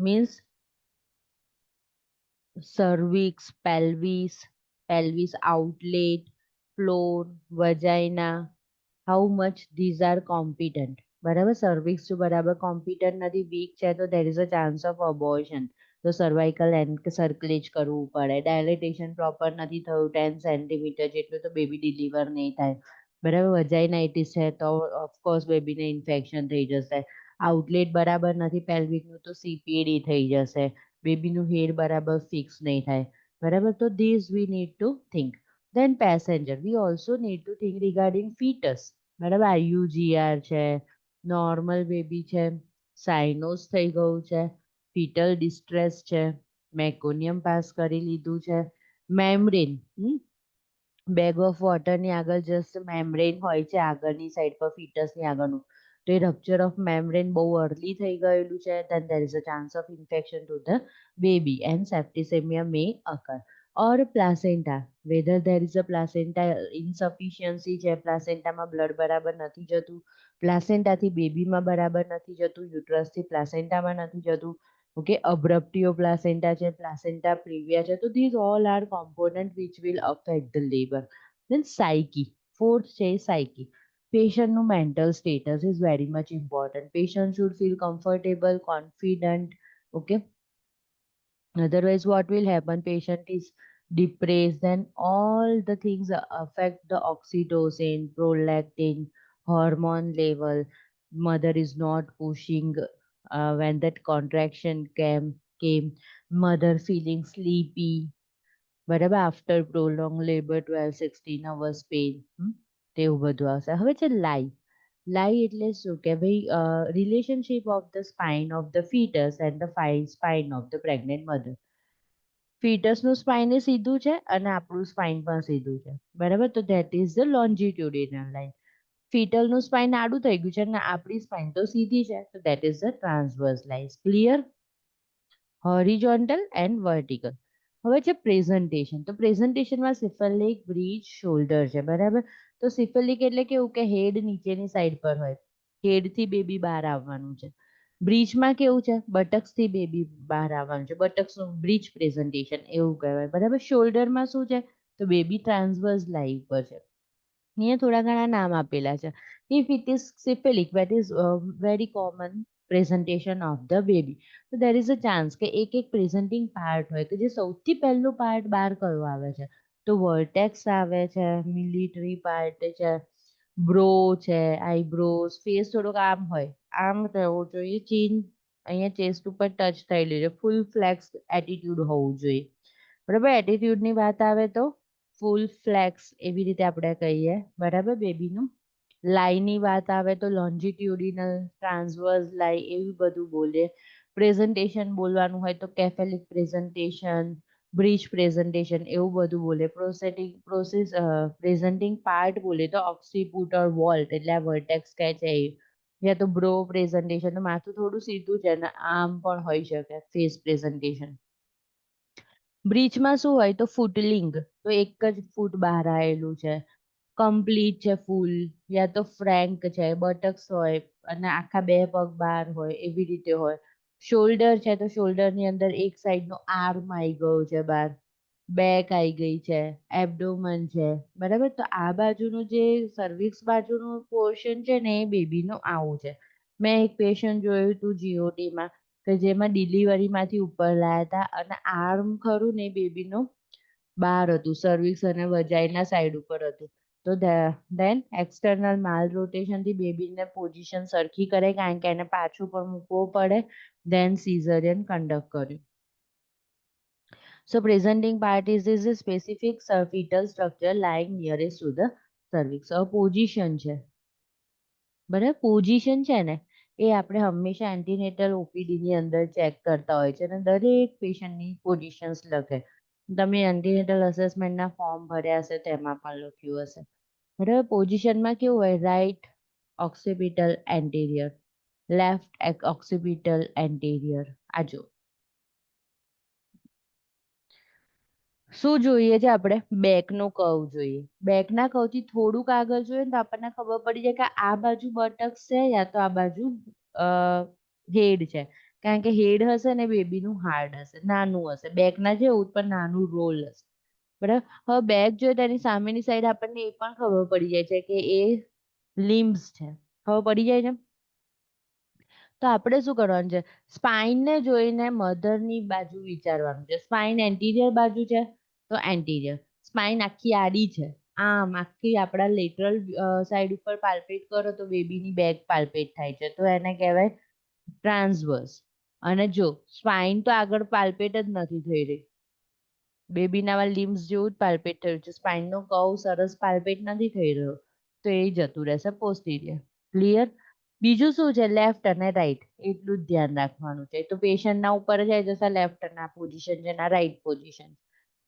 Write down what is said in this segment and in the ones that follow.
means cervix, pelvis outlet, floor, vagina, how much these are competent. બરાબર, cervix જો બરાબર competent નથી, week છે, તો there is a chance of abortion. તો સર્વાઇકલ સર્કલેજ કરવું પડે. ડાયલેટેશન પ્રોપર નથી થયું 10 સેન્ટીમીટર જેટલું, તો બેબી ડિલિવર નહીં થાય. બરાબર, વજાઇનાઇટિસ છે તો ઓફકોર્સ બેબીને ઇન્ફેક્શન થઈ જશે. આઉટલેટ બરાબર નથી પેલ્વિકનું, તો સીપીડી થઈ જશે. બેબીનું હેડ બરાબર ફિક્સ નહીં થાય. બરાબર, તો this we need to think. Then passenger, we also need to think regarding fetus. બરાબર, IUGR છે, નોર્મલ બેબી છે, સાઇનોસ થઈ ગયું છે, ફીટલ ડિસ્ટ્રેસ છે, મેકોનિયમ પાસ કરી લીધું છે, મેમ્બ્રેન, બેગ ઓફ વોટરની આગળ જસ્ટ મેમ્બ્રેન હોય છે આગળની સાઈડ પર ફીટસની આગળનું, તો એ રપ્ચર ઓફ મેમ્બ્રેન બહુ અર્લી થઈ ગયેલું છે, then there is a chance of infection to the baby and septicemia may occur. Or placenta, whether there is a placenta insufficiency છે, પ્લાસેન્ટામાં બ્લડ બરાબર નથી જતું, પ્લાસેન્ટાથી બેબીમાં બરાબર નથી જતું, યુટ્રસથી પ્લાસેન્ટામાં નથી જતું. ઓકે, અબ્રપ્ટિયો પ્લાસેન્ટા છે, પ્લાસેન્ટા પ્રિવિયા છે, તો these all are component which will affect the labor. Then psyche, fourth છે psyche. Patientનું mental status is very much important. Patient should feel comfortable, confident. Okay, otherwise what will happen, patient is depressed, then all the things affect the oxytocin, prolactin, hormone level. Mother is not pushing when that contraction came, mother feeling sleepy. બરાબર, after prolonged labor 12-16 hours pain, તેવું બધું આવશે. હવે છે lie એટલે શું કે ભાઈ, relationship of the spine of the fetus and the spine of the pregnant mother. ફીટસનું સ્પાઇન એ સીધું છે અને આપણું સ્પાઇન પણ સીધું છે. બરાબર, તો that is the longitudinal line. ફીટલનું સ્પાઇન આડું થઈ ગયું છે અને આપણી સ્પાઇન તો સીધી છે, તો that is the transverse lines. Clear? Horizontal and vertical. હવે છે પ્રેઝન્ટેશન. તો પ્રેઝન્ટેશનમાં સિફલિક, બ્રીચ, શોલ્ડર છે. બરાબર, તો સિફલિક એટલે કેવું કે હેડ નીચેની સાઈડ પર હોય, હેડથી બેબી બહાર આવવાનું છે. બ્રીચમાં કેવું છે, બટક્સથી બેબી બહાર આવવાનું છે, બટક્સનું બ્રીચ પ્રેઝન્ટેશન એવું કહેવાય. બરાબર, શોલ્ડરમાં શું છે, તો બેબી ટ્રાન્સવર્સ લાઈન પર છે. અહીંયા થોડા ઘણા નામ આપેલા છે. If it is cephalic, that is very common presentation of the baby, so there is a chance કે એક પ્રેઝન્ટિંગ પાર્ટ હોય, તો જે સૌથી પહેલું પાર્ટ બહાર કયો આવે છે, તો વર્ટેક્સ આવે છે, મિલિટરી પાર્ટ છે, બ્રો છે, આઈબ્રોઝ, ફેસ થોડોક આમ હોય, આમ રહેવો જોઈએ, ચીન અહીંયા ચેસ્ટ ઉપર ટચ થયેલી છે, ફૂલ ફ્લેક્સ એટીટ્યુડ હોવું જોઈએ. બરાબર, એટીટ્યુડની વાત આવે તો ફૂલ ફ્લેક્સ એવી રીતે આપણે કહીએ. બરાબર, બેબીનું લાઈની વાત આવે તો લોન્જિટ્યુડિનલ, ટ્રાન્સવર્સ લાઈ એવું બધું બોલે. પ્રેઝન્ટેશન બોલવાનું હોય તો કેફેલિક પ્રેઝન્ટેશન, બ્રીચ પ્રેઝન્ટેશન એવું બધું બોલે. પ્રેઝન્ટિંગ પાર્ટ બોલે તો ઓક્સિપુટ ઓર વોલ્ટ એટલે આ વર્ટેક્સ કહે છે એ. યા તો બ્રો પ્રેઝન્ટેશન, તો માથું થોડું સીધું છે અને આમ પણ હોઈ શકે, ફેસ પ્રેઝન્ટેશન. બ્રીચમાં શું હોય, તો ફૂટલિંગ, તો એક જ ફૂટ બહાર આવેલું છે, કમ્પ્લીટ છે ફૂલ, યા તો ફ્રેન્ક છે, બટક્સ હોય અને આખા બે પગ બહાર હોય એવી રીતે હોય. શોલ્ડર છે તો શોલ્ડરની અંદર એક સાઈડનો આર્મ આવી ગયો છે બહાર, બેક આવી ગઈ છે, એબડોમન છે. બરાબર, તો આ બાજુનું જે સર્વિક્સ બાજુનું પોર્શન છે ને એ બેબીનું આવું છે. મેં એક પેશન્ટ જોયું હતું જીઓટીમાં કે જેમાં ડિલિવરીમાંથી ઉપર લાયા હતા અને આર્મ ખરું ને બેબીનું બહાર હતું, સર્વિક્સ અને વજાઈના સાઈડ ઉપર હતું. તો દેન એક્સટર્નલ માલ રોટેશનથી બેબીને પોઝિશન સરખી કરે, કારણ કે એને પાછું પણ મૂકવો પડે. દેન સીઝરિયન કન્ડક્ટ કર્યું. So presenting part is a specific fetal structure lying nearest to the cervix. હવે પોઝિશન છે, બરાબર, પોઝિશન છે ને એ આપણે હંમેશા એન્ટીનેટલ ઓપીડીની અંદર ચેક કરતા હોય છે અને દરેક પેશન્ટની પોઝિશન્સ લખે. તમે એન્ટીનેટલ અસેસમેન્ટના ફોર્મ ભર્યા હશે તેમાં પણ લખ્યું હશે. બરાબર, પોઝિશનમાં કેવું હોય, રાઈટ ઓક્સિપિટલ એન્ટેરિયર, લેફ્ટ ઓક્સિપિટલ એન્ટેરિયર. આ જો શું જોઈએ છે આપણે, બેકનો કર્વ જોઈએ. બેકના કર્વથી થોડુંક આગળ જોઈએ ને તો આપણને ખબર પડી જાય કે આ બાજુ બટક્સ છે યા તો આ બાજુ હેડ છે. કારણ કે હેડ હશે ને બેબીનું હાર્ડ હશે, નાનું હશે, બેકના જેવું પણ નાનું રોલ હશે. બરાબર. હવે બેક જોઈએ તેની સામેની સાઈડ આપણને એ પણ ખબર પડી જાય છે કે એ લિમ્સ છે. ખબર પડી જાય છે. તો આપણે શું કરવાનું છે, સ્પાઇનને જોઈને મધરની બાજુ વિચારવાનું છે. સ્પાઇન એન્ટિરિયર બાજુ છે તો એન્ટિરિયર. સ્પાઇન આખી આડી છે, આમ આખી આપણા લેટરલ સાઈડ ઉપર પાલ્પેટ કરો તો બેબીની બેક પાલ્પેટ થાય છે, તો એને કહેવાય ટ્રાન્સવર્સ. અને જો સ્પાઇન તો આગળ પાલ્પેટ જ નથી થઈ રહી, બેબીના લિમ્સ જેવું જ પાલ્પેટ થયું છે, સ્પાઇનનો કર્વ સરસ પાલ્પેટ નથી થઈ રહ્યો, તો એ જતું રહેશે પોસ્ટિરિયર. ક્લિયર. બીજું શું છે, લેફ્ટ અને રાઈટ, એટલું જ ધ્યાન રાખવાનું છે. તો પેશન્ટના ઉપર જાય જશે લેફ્ટ ના પોઝિશન છે ના રાઈટ પોઝિશન.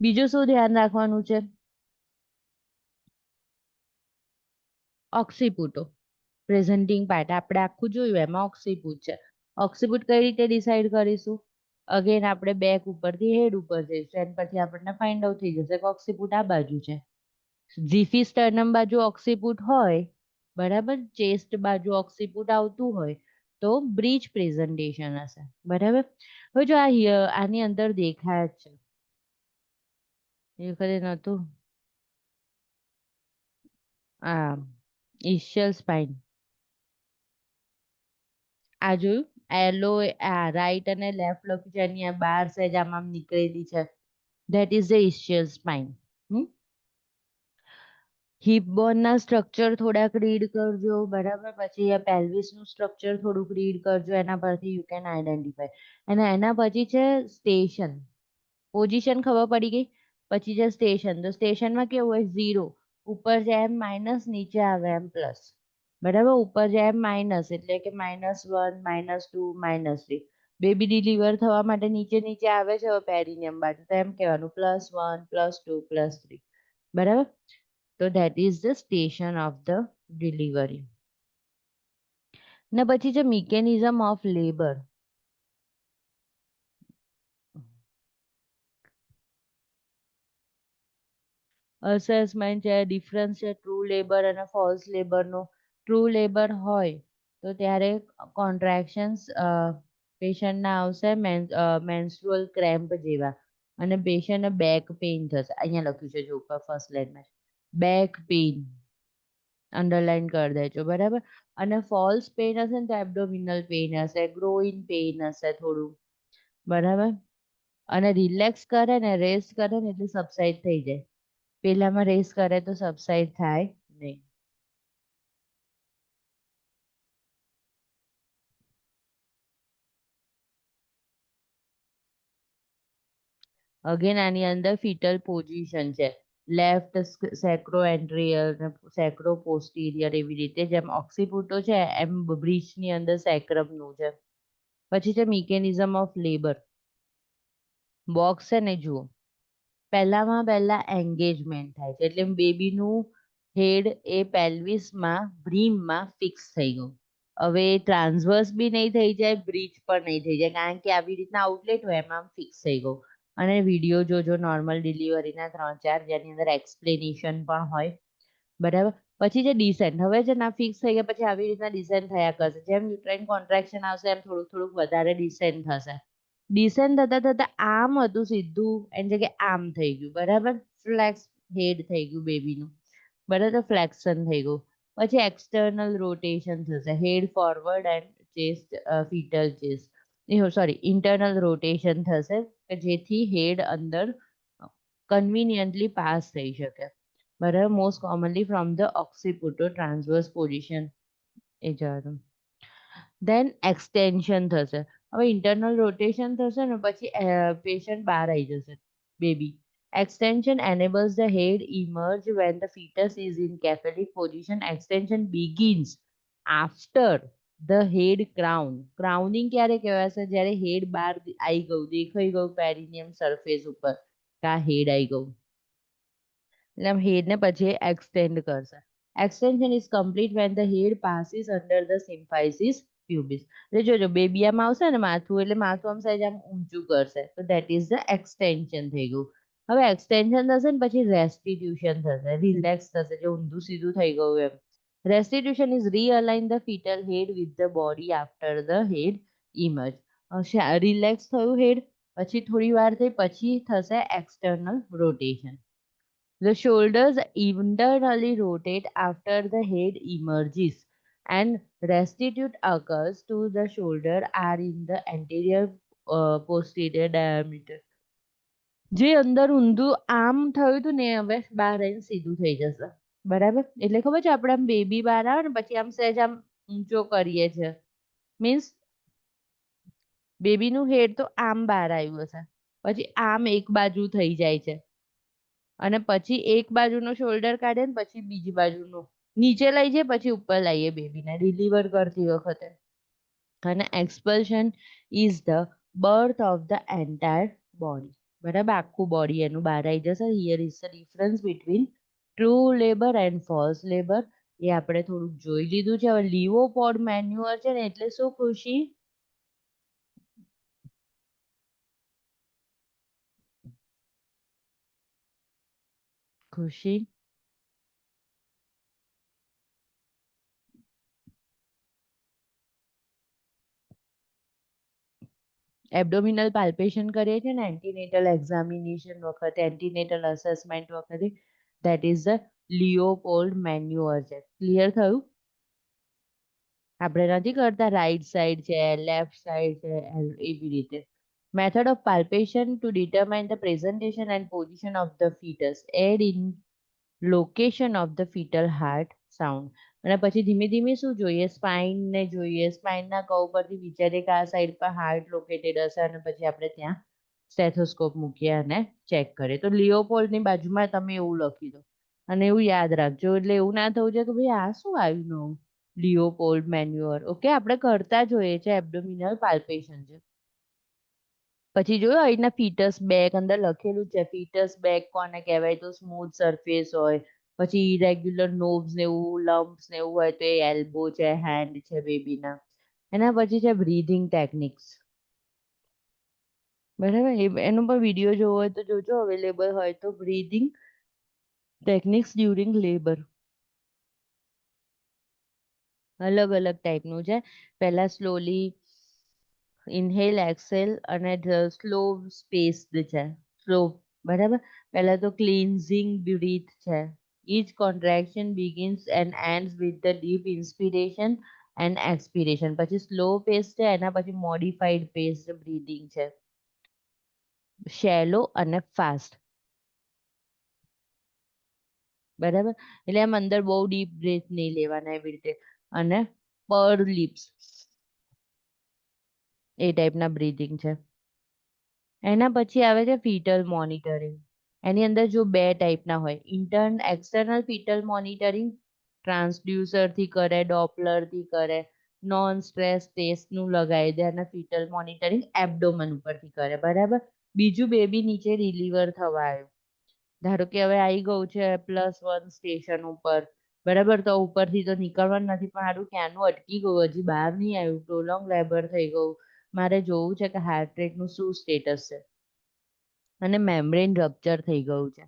બીજું શું ધ્યાન રાખવાનું છે, ઓક્સિપુટો પ્રેઝન્ટિંગ પાર્ટ આપણે આખું જોયું, એમાં ઓક્સિપુટ છે. ઓક્સિપુટ કઈ રીતે ડિસાઈડ કરીશું, અગેન આપણે બેક ઉપરથી હેડ ઉપર જઈશું એન્ડ પછી આપણને ફાઇન્ડ આઉટ થઈ જશે કે ઓક્સિપુટ આ બાજુ છે. ઝીફી સ્ટર્નમ બાજુ ઓક્સિપુટ હોય, બરાબર, ચેસ્ટ બાજુ ઓક્સિપુટ આવતું હોય તો બ્રીચ પ્રેઝન્ટેશન હશે. બરાબર. હવે જો આની અંદર દેખાય જ છે, એ વખતે નતું આ ઇશિયલ સ્પાઇન, આ જોયું, એલો આ રાઈટ અને લેફ્ટ લખ્યું છે, એની બાર સેજ આમ નીકળેલી છે, that is the ischial spine. Hip બોનના સ્ટ્રક્ચર થોડાક રીડ કરજો, બરાબર. પછી આ પેલ્વિસનું સ્ટ્રક્ચર થોડુંક રીડ કરજો, એના પરથી યુ કેન આઈડેન્ટિફાય. અને એના પછી છે સ્ટેશન, પોઝિશન ખબર પડી ગઈ. પછી છે સ્ટેશન, તો સ્ટેશનમાં કેવું હોય, ઝીરો ઉપર જાય એમ માઇનસ, નીચે આવે એમ પ્લસ. બરાબર. ઉપર જાય એમ માઇનસ એટલે કે -1, -2, -3. બેબી ડિલિવર થવા માટે નીચે નીચે આવે છે પેરિનિયમ બાજુ, તો એમ કહેવાનું +1, +2, +3. બરાબર. તો that is the station of the delivery. ને પછી છે મિકેનિઝમ ઓફ લેબર. અસેસમેન્ટ છે, ડિફરન્સ છે ટ્રુ લેબર અને ફોલ્સ લેબરનો. ટ્રુ લેબર હોય તો ત્યારે કોન્ટ્રાક્શન્સ પેશન્ટના આવશે મેન્સ્ટ્રુઅલ ક્રેમ્પ જેવા, અને પેશન્ટને બેક પેઇન થશે. અહીંયા લખ્યું છે જો ઉપર ફર્સ્ટ લાઈનમાં, બેક પેઇન અંડરલાઈન કરી દેજો. બરાબર. અને ફોલ્સ પેઇન હશે ને તો એબ્ડોમિનલ પેઇન હશે, ગ્રોઇન પેઇન હશે થોડું. બરાબર. અને રિલેક્સ કરે ને, રેસ્ટ કરે ને એટલે સબસાઇડ થઈ જાય. પેલામાં રેસ્ટ કરે તો સબસાઇડ થાય નહીં. અગેન આની અંદર ફિટલ પોઝિશન છે, લેફ્ટ સેક્રો એન્ટ્રિયર ને સેક્રો પોસ્ટિરિયર, એવી રીતે જેમ ઓક્સિપુટો છે એમ બ્રીચની અંદર સેક્રમનું છે. પછી છે મિકેનિઝમ ઓફ લેબર. બોક્સ છે ને જુઓ, પહેલામાં પહેલા એન્ગેજમેન્ટ થાય છે એટલે બેબીનું હેડ એ પેલ્વિસમાં બ્રીમમાં ફિક્સ થઈ ગયું. હવે ટ્રાન્સવર્સ બી નહીં થઈ જાય, બ્રીચ પણ નહીં થઈ જાય, કારણ કે આવી રીતના આઉટલેટ હોય એમાં ફિક્સ થઈ ગયું. અને વિડીયો જોજો નોર્મલ ડિલિવરીના 3-4, જેની અંદર એક્સપ્લેનેશન પણ હોય. બરાબર. પછી જે ડિસેન્ટ, હવે જે ના ફિક્સ થઈ ગયા પછી આવી રીતના ડિસેન્ટ થયા કરશે, જેમ યુટ્રાઇન કોન્ટ્રાક્શન આવશે એમ થોડુંક થોડુંક વધારે ડિસેન્ટ થશે. ડિસેન્ટ થતા થતા આમ હતું સીધું, એની જગ્યાએ આમ થઈ ગયું. બરાબર. ફ્લેક્સ હેડ થઈ ગયું બેબીનું. બરાબર. ફ્લેક્શન થઈ ગયું. પછી એક્સટર્નલ રોટેશન થશે, head forward and chest, fetal chest, sorry internal rotation થશે કે જેથી હેડ અંદર કન્વિનિયન્ટલી પાસ થઈ શકે. બરાબર. Most commonly from the occipito transverse position, એ જવાનું. દેન એક્સટેન્શન થશે. હવે ઇન્ટરનલ રોટેશન થશે ને પછી પેશન્ટ બહાર આવી જશે, baby. Extension enables the head emerge when the fetus is in cephalic position. Extension begins after the head crown. Crowning ક્યારે કહેવાશે, જ્યારે હેડ બહાર આવી ગયું, દેખાઈ ગયું પેરિનિયમ સરફેસ ઉપર, આ હેડ આવી ગયું. એટલે હેડ ને પછી એક્સટેન્ડ કરશે. Extension is complete when the head passes under the symphysis pubis. એટલે જોજો બેબી આમ આવશે ને માથું, એટલે માથું આમ સહેજ આમ ઊંચું કરશે, તો that is the extension થઈ ગયું. હવે એક્સટેન્શન થશે ને પછી રેસ્ટિટ્યુશન થશે, રિલેક્સ થશે, જે ઊંધું સીધું થઈ ગયું એમ. Restitution is realign the fetal head with the body after the head emerge. Relax થયું હેડ, પછી થોડી વાર થઈ પછી થશે external rotation. The shoulders internally rotate after the head emerges, and restitute occurs to the shoulder are in the anterior posterior diameter. જે અંદર ઊંધું આમ થયું હતું ને હવે બહાર આવીને સીધું થઈ જશે. બરાબર, એટલે ખબર છે આપણે આમ બેબી બહાર આવે ને પછી આમ સહેજ આમ ઊંચો કરીએ છે, મીન્સ બેબીનું હેડ તો આમ બહાર આવ્યું હશે, પછી આમ એક બાજુ થઈ જાય છે અને પછી એક બાજુનો શોલ્ડર કાઢે ને પછી બીજી બાજુનો નીચે લઈ જાય પછી ઉપર લાવીએ બેબીને ડિલિવર કરતી વખતે. અને expulsion is the birth of the entire body. બરાબર, આખું બોડી એનું બહાર આવી જશે. Here is the difference between true labour and false labour. એ આપણે થોડુંક જોઈ લીધું છે. હવે લીવોપોડ મેન્યુઅર છે ને એટલે શું ખુશી? ખુશી એબ્ડોમિનલ પાલ્પેશન કરીએ છીએ ને એન્ટીનેટલ એક્ઝામિનેશન વખતે, એન્ટીનેટલ અસેસમેન્ટ વખતે, that is the Leopold manoeuvre છે. ક્લિયર થયું? આપણે નથી કરતા રાઈટ સાઈડ છે, લેફ્ટ સાઈડ છે, એવી રીતે. Method of palpation to determine the presentation and position of the fetus and in location of the fetal heart sound. અને પછી ધીમે ધીમે શું જોઈએ? સ્પાઇન ને જોઈએ. સ્પાઇનના કર્વ પરથી વિચારીએ કે આ સાઈડ પર હાર્ટ લોકેટેડ હશે અને પછી આપણે ત્યાં સ્ટેથોસ્કોપ મૂકીએ અને ચેક કરીએ. તો લિયોપોલ્ડની બાજુમાં તમે એવું લખી દો અને એવું યાદ રાખજો, એટલે એવું ના થવું જોઈએ કે ભાઈ આ શું આવ્યું નવું, લિયોપોલ્ડ મેન્યુઅર. ઓકે, આપણે કરતા જોઈએ છે એબ્ડોમિનલ પાલ્પેશન છે. પછી જોયો અહીંના ફીટસ બેક અંદર લખેલું છે. ફીટસ બેક કોને કહેવાય? તો સ્મૂથ સરફેસ હોય, પછી ઇરેગ્યુલર નોબ્સ ને એવું લમ્પ્સ ને એવું હોય તો એ એલ્બો છે, હેન્ડ છે બેબીના. એના પછી છે બ્રીધિંગ ટેકનિક્સ. બરાબર, એનો પણ વિડીયો જોવો હોય તો જોજો, અવેલેબલ હોય તો. બ્રીધિંગ ટેકનિક્સ ડ્યુરિંગ લેબર અલગ અલગ ટાઈપનું છે. પહેલા સ્લોલી ઇન્હેલ એક્સેલ અને સ્લો સ્પેસ્ડ છે. સ્લો, બરાબર. પહેલા તો ક્લિન્ઝિંગ બ્રીથ છે. Each contraction begins and ends with the deep inspiration and expiration. પછી સ્લો પેસ છે, એના પછી મોડિફાઈડ પેસ બ્રીથિંગ છે. શેલો અને ફાસ્ટ, બરાબર. એટલે આમ અંદર બહુ ડીપ બ્રેથ નહીં લેવાના એવી રીતે. અને પર લિપ્સ એ ટાઈપના બ્રીથિંગ છે. એના પછી આવે છે ફીટલ મોનિટરિંગ. એની અંદર જો બે ટાઈપના હોય, એક્સટર્નલ ફીટલ મોનિટરિંગ ટ્રાન્સડ્યુસરથી કરે, ડોપલરથી કરે, નોન સ્ટ્રેસ ટેસ્ટનું લગાવી દે અને ફીટલ મોનિટરિંગ એબ્ડોમન ઉપરથી કરે. બરાબર. બીજું બેબી નીચે રિલીવર થવા આવ્યું, ધારો કે હવે આવી ગયું છે +1 સ્ટેશન ઉપર, બરાબર. તો ઉપરથી તો નીકળવાનું નથી, પણ સારું ક્યાંનું અટકી ગયું, હજી બહાર નહીં આવ્યું, પ્રોલોંગ લેબર થઈ ગયું. મારે જોવું છે કે હાર્ટ રેટનું શું સ્ટેટસ છે. અને મેમ્બ્રેન રપ્ચર થઈ ગયું છે.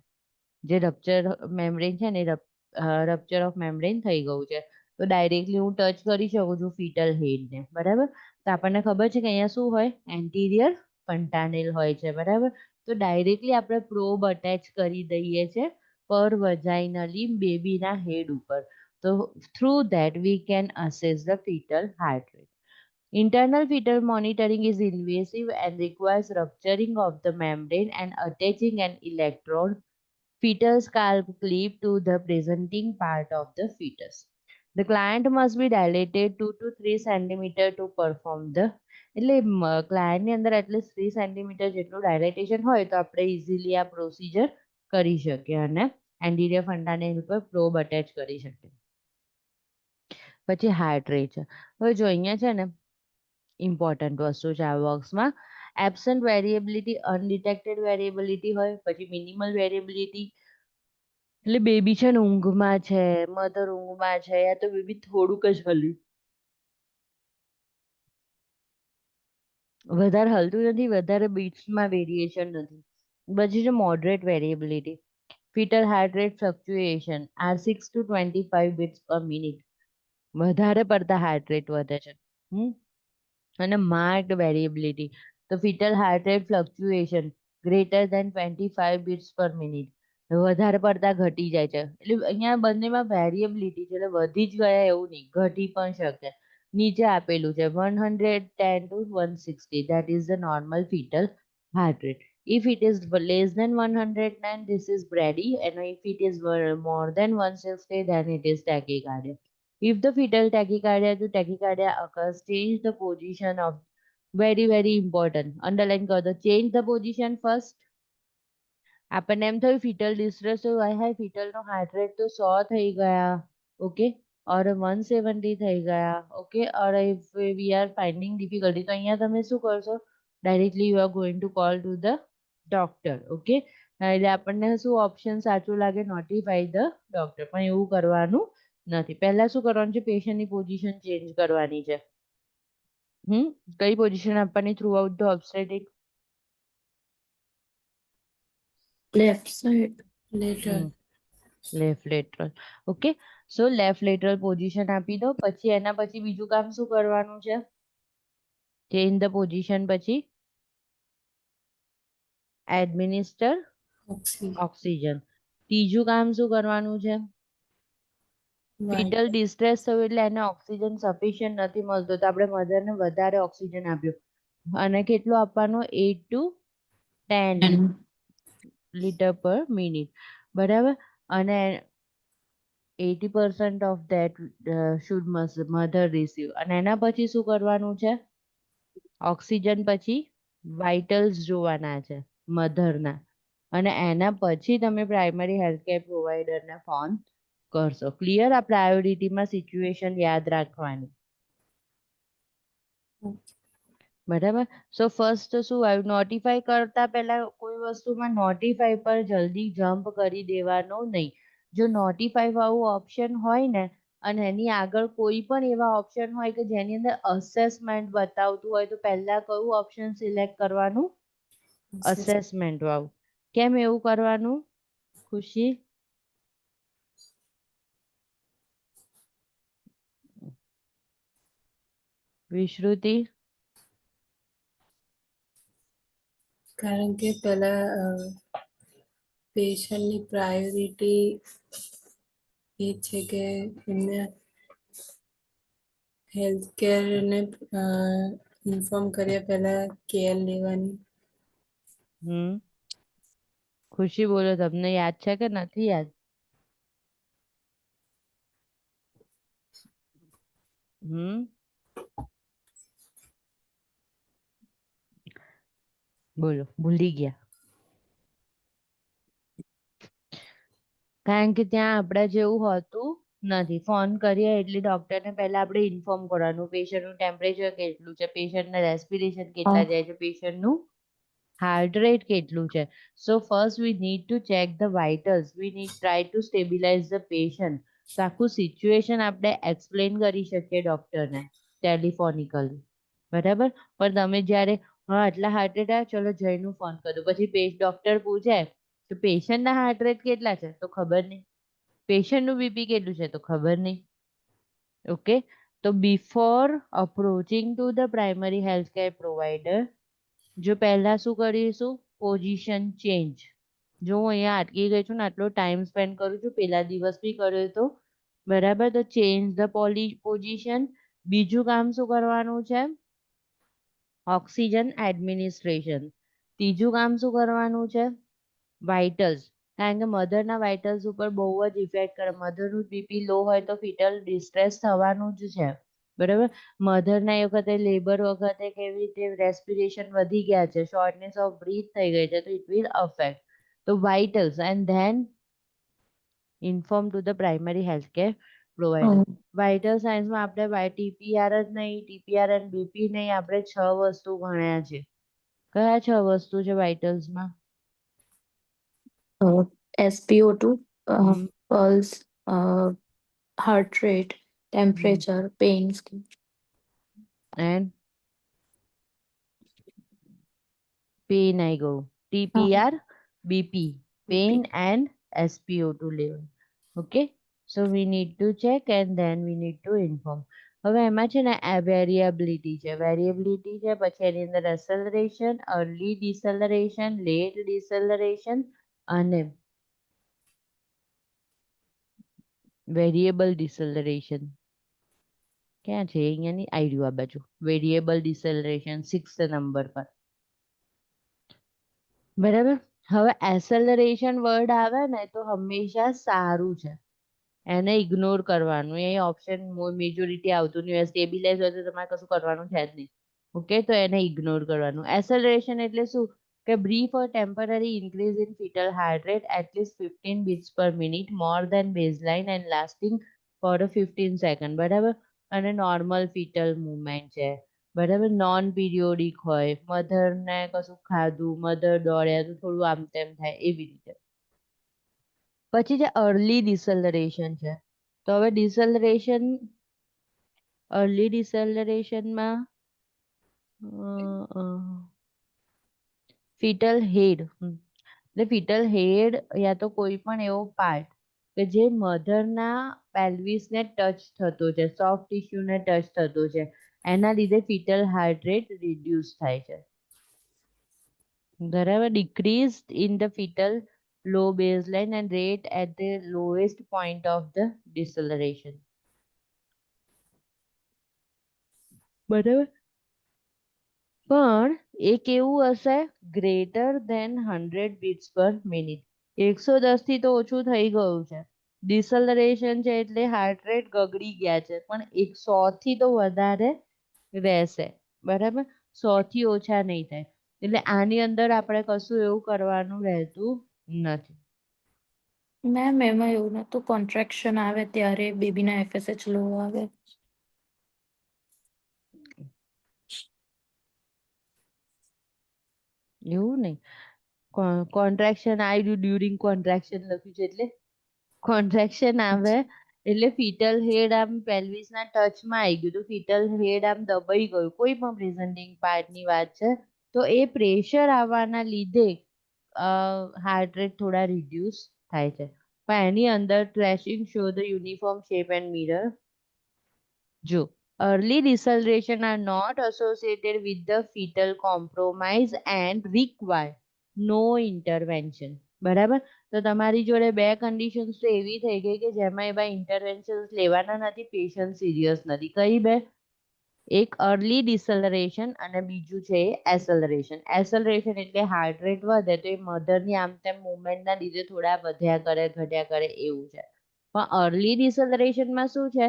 જે રપ્ચર મેમ્બ્રેન છે ને રપ્ચર ઓફ મેમ્બ્રેન થઈ ગયું છે. તો ડાયરેક્ટલી હું ટચ કરી શકું છું ફીટલ હેડને. બરાબર. તો આપણને ખબર છે કે અહીંયા શું હોય? એન્ટિરિયર ફન્ટાનેલ હોય છે. બરાબર. તો ડાયરેક્ટલી આપણે પ્રોબ અટેચ કરી દઈએ છે પર વજાઇનલી બેબીના હેડ ઉપર. તો through that we can assess the fetal heart rate. Internal fetal monitoring is invasive and requires rupturing of the membrane and attaching an electrode fetal scalp clip to the presenting part of the fetus. The client must be dilated 2 to 3 centimeter to perform the. એટલે ક્લાયન્ટની અંદર at least 3 centimetre જેટલું ડાયલેટેશન હોય તો આપણે easily આ procedure કરી શકીએ અને એન્ટિરિયર ફંડાનેલ પર પ્રોબ અટેચ કરી શકીએ. પછી હાર્ટ રેટ છે. હવે જો અહીંયા છે ને ઇમ્પોર્ટન્ટ વસ્તુ છે આ બોક્સમાં. એબસન્ટ વેરિએબિલિટી, અનડિટેક્ટેડ વેરિએબિલિટી હોય, પછી મિનિમલ વેરિએબિલિટી. એટલે બેબી છે ને ઊંઘમાં છે, મધર ઊંઘમાં છે, યા તો બેબી થોડુંક જ હલ્યું, વધારે હલતું નથી, વધારે બીટ્સમાં વેરિએશન નથી. પછી છે moderate variability. Fetal heart rate fluctuation are 6 to 25 beats per minute. વધારે પડતા હાર્ટ રેટ વધે છે. અને marked variability. તો fetal heart rate fluctuation greater than 25 beats per minute. વધારે પડતા ઘટી જાય છે એટલે અહીંયા બંનેમાં વેરિએબિલિટી છે એટલે વધી જ ગયા એવું નહીં, ઘટી પણ શકે. નીચે આપેલું છે 110 to 160 that is the normal fetal heart rate. If it is less than 109 this is brady and if it is more than 160 then it is tachycardia. If the fetal tachycardia to tachycardia occurs, change the position of very important. Underline kar do. Change the position first. આપણને એમ થયું fetal distress તો હાય fetal નો heart rate તો 100 થઈ ગયા, okay, or 170 થઈ ગયા, okay, or if we are finding difficulty તો અહીંયા તમે શું કરશો, directly you are going to call to the doctor, okay. એટલે આપણને શું ઓપ્શન સાચું લાગે, notify the doctor, પણ એવું કરવાનું નથી. પહેલા શું કરવાનું છે, પેશન્ટની પોઝિશન ચેન્જ કરવાની છે. કઈ પોઝિશન આપવાની throughout the obstetric? Left side, lateral. Left lateral, okay. So left lateral position આપી દો. પછી એના પછી બીજું કામ શું કરવાનું છે, ચેન્જ ધ પોઝિશન, પછી એડમિનિસ્ટર ઓક્સિજન. ત્રીજું કામ શું કરવાનું છે, ફીટલ ડિસ્ટ્રેસ થયું એટલે એને ઓક્સિજન સફિશિયન્ટ નથી મળતો તો આપણે મધરને વધારે ઓક્સિજન આપ્યું અને કેટલું આપવાનું, 8 to 10 લીટર પર મિનિટ, બરાબર. અને 80% of that should mother receive. અને એના પછી શું કરવાનું છે, ઓક્સિજન પછી વાઇટલ્સ જોવાના છે મધરના, અને એના પછી તમે પ્રાઇમરી હેલ્થકેર પ્રોવાઈડરને ફોન કરશો. ક્લિયર? આ પ્રાયોરિટીમાં સિચ્યુએશન યાદ રાખવાની, બરાબર. સો ફર્સ્ટ શું આવ્યું, નોટિફાઈ કરતા પહેલા કોઈ વસ્તુમાં નોટિફાઈ પર જલ્દી જમ્પ કરી દેવાનો નહીં. જો નોટિફાઈ વાળું ઓપ્શન હોય ને અને એની આગળ કોઈ પણ એવા ઓપ્શન હોય કે જેની અંદર અસેસમેન્ટ બતાવતું હોય તો પહેલા કયું ઓપ્શન સિલેક્ટ કરવાનું, અસેસમેન્ટ વાળું. કેમ એવું કરવાનું ખુશી? વિશ્રુતિ? કારણ કે પહેલા પેશન્ટની પ્રાયોરિટી એ છે કે એમને હેલ્થ કેરને ઇન્ફોર્મ કર્યા પહેલા કેર લેવાની. ખુશી બોલો, તમને યાદ છે કે નથી યાદ? બોલો, ભૂલી ગયા? કારણ કે ત્યાં આપણા જેવું હોતું નથી. ફોન કરીએ એટલે ડોક્ટરને પહેલા આપણે ઇન્ફોર્મ કરવાનું, પેશન્ટનું ટેમ્પરેચર કેટલું છે, પેશન્ટના રેસ્પિરેશન કેટલા જાય છે, પેશન્ટનું હાર્ટ રેટ કેટલું છે. So first we need to check the vitals, we need try to stabilise the patient. તો આખું સિચ્યુએશન આપણે એક્સપ્લેન કરી શકીએ ડોક્ટરને ટેલિફોનિકલી, બરાબર. પણ તમે જ્યારે આટલા હાર્ટ રેટ આવ્યા, ચલો જયનું ફોન કરું, પછી ડોક્ટર પૂછે તો પેશન્ટના હાર્ટ રેટ કેટલા છે તો ખબર નહીં, પેશન્ટનું બીપી કેટલું છે તો ખબર નહીં, ઓકે. તો before approaching to the primary health care provider, જો પહેલા શું કરીશું, પોઝિશન ચેન્જ. જો હું અહીંયા અટકી ગઈ છું ને આટલો ટાઈમ સ્પેન્ડ કરું છું, પેલા દિવસ બી કર્યો તો, બરાબર. તો ચેન્જ ધ પોઝિશન. બીજું કામ શું કરવાનું છે, ઓક્સિજન એડમિનિસ્ટ્રેશન. ત્રીજું કામ શું કરવાનું છે, વાઇટલ્સ. કારણ કે મધરના વાઇટલ્સ ઉપર બહુ જ ઇફેક્ટ કરે. મધરનું બીપી લો હોય તો ફિટલ ડિસ્ટ્રેસ થવાનું જ છે, બરાબર. મધરના એ વખતે લેબર વખતે કેવી રીતે રેસ્પિરેશન વધી ગયા છે, શોર્ટનેસ ઓફ બ્રીથ થઈ ગઈ છે, તો ઇટ વિલ અફેક્ટ. તો vitals and then inform two the primary health care provider. Vital સાયન્સમાં આપણે ટીપીઆર જ નહીં, ટીપીઆર એન્ડ બીપી નહીં, આપણે 6 વસ્તુ ભણ્યા છે. કયા 6 વસ્તુ છે વાઇટલ્સમાં? SpO2, pulse, heart rate, temperature, pain, and pain I go. TPR, BP, pain and SpO2 level. Okay. So we need to check and then we need to inform. હવે એમાં છે ને આ વેરિએબિલિટી છે, પછી એની અંદર એસેલરેશન, અર્લી ડિસેલરેશન, લેટ ડિસેલરેશન અને variable ડિસેલરેશન. ક્યાં છે અહીંયાની? આઈડિયો આ બાજુ વેરિએબલ ડિસેલરેશન 6th નંબર પર. બરાબર. હવે એસેલરેશન વર્ડ આવે ને તો હંમેશા સારું છે, એને ઇગ્નોર કરવાનું. એ ઓપ્શન મેજોરિટી આવતું નહીં હોય, સ્ટેબિલાઇઝ હોય તો તમારે કશું કરવાનું છે જ નહીં. ઓકે, તો એને ઇગ્નોર કરવાનું. એસેલરેશન એટલે શું કે brief or temporary increase in fetal heart rate at least 15 beats per minute more than baseline and lasting for a 15 second. બરાબર. અને નોર્મલ ફીટલ મુવમેન્ટ છે. બરાબર. નોન પીરિયોડિક હોય, મધરને કશું ખાધું, મધર દોડ્યા તો થોડું આમ તેમ થાય એવી રીતે. પછી જે અર્લી ડિસેલરેશન છે, તો હવે અર્લી ડિસેલરેશનમાં ફીટલ હેડ એટલે ફીટલ હેડ યા તો કોઈ પણ એવો પાર્ટ કે જે મધરના પેલ્વિસને ટચ થતો છે, સોફ્ટ ટિશ્યુને ટચ થતો છે, એના લીધે ફીટલ હાર્ટ રેટ રિડ્યુસ થાય છે. બરાબર. Decrease in the fetal low baseline and rate at the lowest point of the deceleration. બરાબર. પણ એ કેવું હશે? Greater than 100 beats per minute. 110 થી તો ઓછું થઈ ગયું છે. ડિસલરેશન છે એટલે હાર્ટ રેટ ગગડી ગયા છે, પણ 100 થી તો વધારે રહેશે. બરાબર. 100 થી ઓછા નહીં થાય. એટલે આની અંદર આપણે કશું એવું કરવાનું રહેતું નથી. મેમ એમાં એવું નતું, કોન્ટ્રેક્શન આવે ત્યારે બેબીના એફએસએચ લો આવે. એવું નહીં. કોન્ટ્રાક્શન આવ્યું ડ્યુરિંગ કોન્ટ્રાક્શન લખ્યું છે એટલે કોન્ટ્રાક્શન આવે એટલે ફીટલ હેડ આમ પેલ્વિસના ટચમાં આવી ગયું, તો ફીટલ હેડ આમ દબાઈ ગયું, કોઈ પણ પ્રેઝન્ટિંગ પાર્ટની વાત છે, તો એ પ્રેશર આવવાના લીધે હાર્ટ રેટ થોડા રિડ્યુસ થાય છે. પણ એની અંદર tracing show the uniform shape and mirror. જો early deceleration are not associated with the fetal compromise and require no intervention. બરાબર. તો તમારી જોડે બે કન્ડિશન્સ તો એવી થઈ ગઈ કે જેમાં એવા ઇન્ટરવેન્શન્સ લેવાના નથી, પેશન્ટ સિરિયસ નથી. કઈ બે? એક અર્લી ડિસેલરેશન અને બીજું છે એસેલરેશન. એસેલરેશન એટલે હાર્ટ રેટ વધે તો એ મધરની આમ તેમ મુવમેન્ટના લીધે થોડા વધ્યા કરે ઘટ્યા કરે એવું છે. પણ અર્લી ડિસેલરેશનમાં શું છે?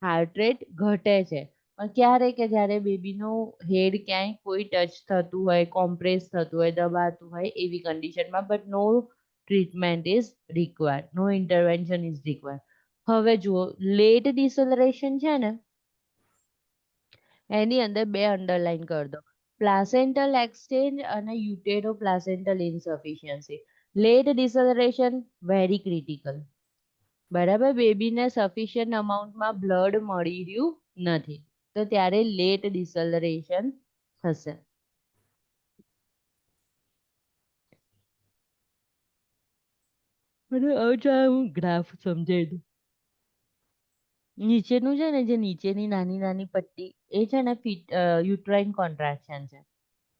હાર્ટ રેટ ઘટે છે. પણ ક્યારે? કે જ્યારે બેબીનું હેડ ક્યાંય કોઈ ટચ થતું હોય, કોમ્પ્રેસ થતું હોય, દબાતું હોય એવી કન્ડિશનમાં. But no treatment is required, no intervention is required. હવે જુઓ, લેટ ડિસેલરેશન છે ને એની અંદર બે અંડરલાઈન કરી દો, પ્લાસેન્ટલ એક્સચેન્જ અને utero placental insufficiency. Late deceleration very critical. બરાબર. બેબીને સફિશિયન્ટ અમાઉન્ટમાં બ્લડ મળી રહ્યું નથી, તો ત્યારે લેટ ડિસેલરેશન થશે. હું ગ્રાફ સમજાવી દઉં. નીચેનું છે ને, જે નીચેની નાની નાની પટ્ટી એ છે ને યુટ્રાઇન કોન્ટ્રાક્શન છે,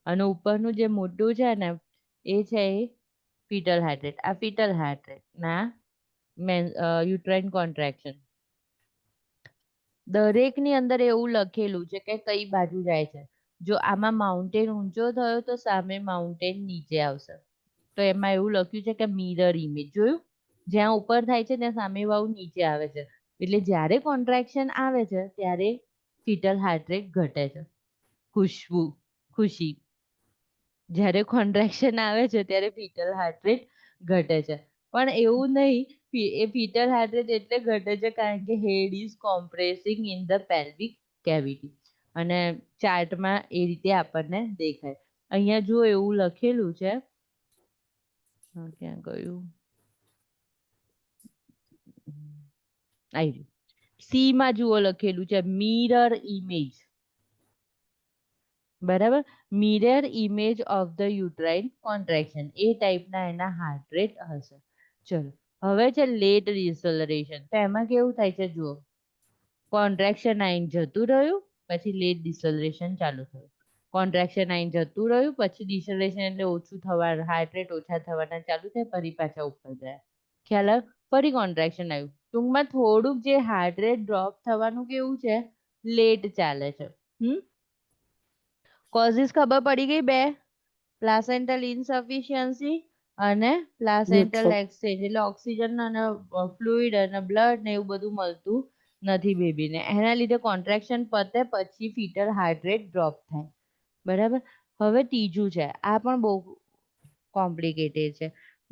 અને ઉપરનું જે મોટું છે ને એ છે ફીટલ હાર્ટ રેટ. આ ફીટલ હાર્ટ રેટ ના યુટ્રાઇન કોન્ટ્રાક્શન. દરેકની અંદર એવું લખેલું છે કે કઈ બાજુ જાય છે. જો આમાં માઉન્ટેન ઊંચો થયો તો સામે માઉન્ટેન નીચે આવશે. તો એમાં એવું લખ્યું છે કે મિરર ઇમેજ. જોયું? જ્યાં ઉપર થાય છે ત્યાં સામે વાળું નીચે આવે છે. એટલે જ્યારે કોન્ટ્રાક્શન આવે છે ત્યારે ફીટલ હાર્ટ રેટ ઘટે છે. ખુશી. જ્યારે કોન્ટ્રાક્શન આવે છે ત્યારે ફીટલ હાર્ટ રેટ ઘટે છે. પણ એવું નહીં, એ ફીટલ હાર્ટ રેટ એટલે ઘટે છે કારણ કે head is compressing in the pelvic cavity. અને ચાર્ટમાં એ રીતે આપણને દેખાય. અહીંયા જો એવું લખેલું છે, ક્યાં ગયું? સી માં જુઓ લખેલું છે મિરર ઇમેજ. બરાબર. Mirror image of the uterine contraction. એ ટાઈપના એના હાર્ટ રેટ હશે. ચલો હવે છે લેટ ડિસેલરેશન. તો એમાં કેવું થાય છે જુઓ, કોન્ટ્રાક્શન આઈને જતું રહ્યું, પછી લેટ ડિસલરેશન ચાલુ થયું. કોન્ટ્રાક્શન આઈને જતું રહ્યું, પછી ડિસલરેશન એટલે ઓછું થવા, હાર્ટ રેટ ઓછા થવાના ચાલુ થાય, ફરી પાછા ઉપર ગયા. ખ્યાલ આવ્યો? ફરી કોન્ટ્રાક્શન આવ્યું. ટૂંકમાં થોડુંક જે હાર્ટ રેટ ડ્રોપ થવાનું કેવું છે, લેટ ચાલે છે. કોઝિસ ખબર પડી ગઈ બે, પ્લાસેન્ટલ ઇનસફિશિયન્સી અને પ્લાસેન્ટલ Neutral. એક્સચેન્જ, એટલે ઓક્સિજન અને ફ્લુઇડ અને બ્લડ ને એવું બધું મળતું નથી બેબીને. એના લીધે કોન્ટ્રાક્શન પતે પછી ફીટલ હાર્ટ રેટ ડ્રોપ થાય. બરાબર. હવે ત્રીજું છે, આ પણ બહુ કોમ્પ્લિકેટેડ છે,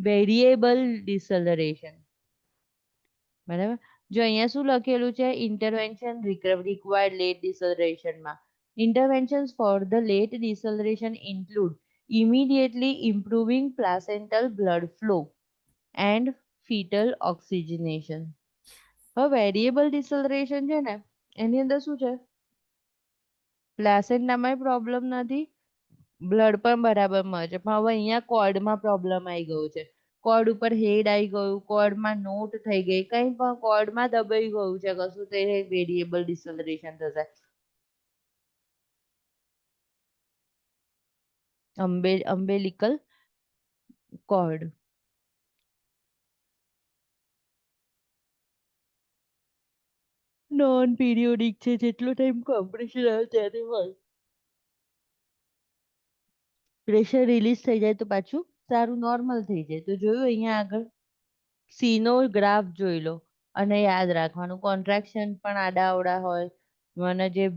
વેરિયેબલ ડિસલરેશન. બરાબર. જો અહીંયા શું લખેલું છે, ઇન્ટરવેન્શન રિક્વાયર્ડ લેટ ડિસલરેશનમાં. Interventions for the late deceleration include immediately improving placental blood flow and fetal oxygenation. હવે વેરિયેબલ ડિસલરેશન છે ને, એની અંદર શું છે, પ્લાસેન્ટામાં પ્રોબ્લેમ નથી, બ્લડ પણ બરાબર મળે છે, પણ હવે અહીંયા કોર્ડમાં પ્રોબ્લેમ આવી ગયો છે. કોર્ડ ઉપર હેડ આવી ગયું, કોર્ડમાં નોટ થઈ ગઈ, કંઈ પણ કોર્ડમાં દબાઈ ગયું છે કશું, તે વેરિયેબલ ડિસલરેશન થશે. umbilical cord. નોન પીરિયોડિક છે, જેટલો ટાઈમ કોમ્પ્રેશન આવે ત્યારે હોય. પ્રેશર રિલીઝ થઈ જાય તો પાછું સારું નોર્મલ થઈ જાય. તો જોયું અહીંયા આગળ સીનો ગ્રાફ જોઈ લો અને યાદ રાખવાનું, કોન્ટ્રાક્શન પણ આડાઅવળા હોય, મને જે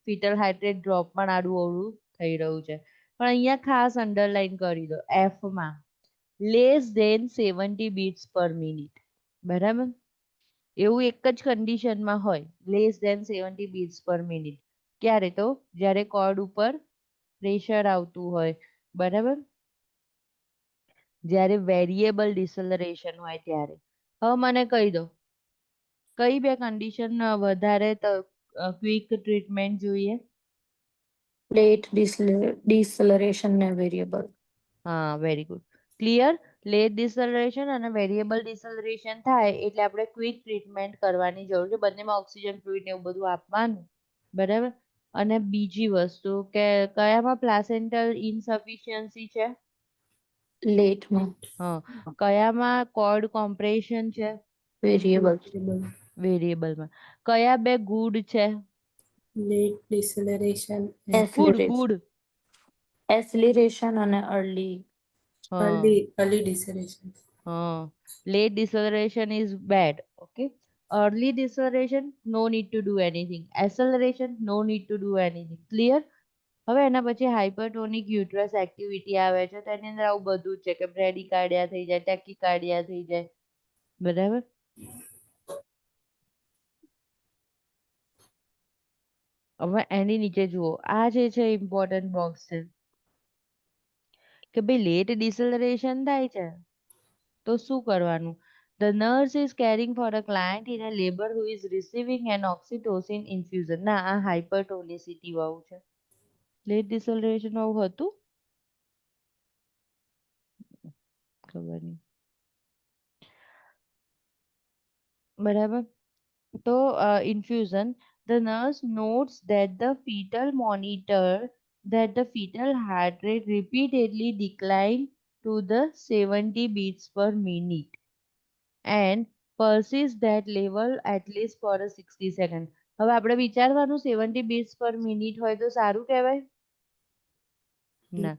ફીટલ હાર્ટ રેટ ડ્રોપ પણ આડું અવળું થઈ રહ્યું છે. પણ અહીંયા ખાસ અંડરલાઈન કરી દો, એફમાં less than 70 beats per minute. બરાબર. એવું એક જ કન્ડિશનમાં હોય, less than 70 beats per minute. ક્યારે? તો જ્યારે કોર્ડ ઉપર પ્રેશર આવતું હોય. બરાબર. જ્યારે વેરિયેબલ ડિસલરેશન હોય ત્યારે. હવે મને કહી દો, કઈ બે કન્ડિશન વધારે ક્વિક ટ્રીટમેન્ટ જોઈએ? Late deceleration ને variable. હા, વેરી ગુડ. ક્લિયર. લેટ ડિસલરેશન અને વેરિયેબલ ડિસલરેશન થાય એટલે આપણે ક્વિક ટ્રીટમેન્ટ કરવાની જરૂર છે. બંનેમાં ઓક્સિજન ફ્લુઇડ ને એવું બધું આપવાનું. બરાબર. અને બીજી વસ્તુ કે કયામાં પ્લાસેન્ટલ ઇનસફિશિયન્સી છે? Late માં. હા. કયામાં કોર્ડ કોમ્પ્રેશન છે? Variable. વેરિયેબલમાં. કયા બે ગુડ છે? Late deceleration and good Acceleration. Good. Acceleration અને early. હા early deceleration. હા. Late deceleration is bad. Okay. Early deceleration, no need to do anything. Acceleration, no need to do anything. Clear? હવે એના પછી હાઇપરટોનિક યુટ્રસ એક્ટિવિટી આવે છે, તેની અંદર આવું બધું જ છે કે બ્રેડિકાર્ડિયા થઈ જાય, ટેકિકાર્ડિયા થઈ જાય. બરાબર. હવે એની નીચે જુઓ, આ જે છે ઇમ્પોર્ટન્ટ બોક્સ છે કે ભાઈ લેટ ડિસલરેશન થાય છે તો શું કરવાનું? The nurse is caring for a client in a labor who is receiving an oxytocin infusion. ના, આ હાઇપરટોનિસિટી વાળું છે. લેટ ડિસલરેશન વાળું હતું? ખબર નહીં. બરાબર. તો infusion, the nurse notes that the fetal heart rate repeatedly declined to the 70 beats per minute and persists that level at least for a 60 second. હવે આપણે વિચારવાનું 70 beats per minute હોય તો સારું કહેવાય? ના.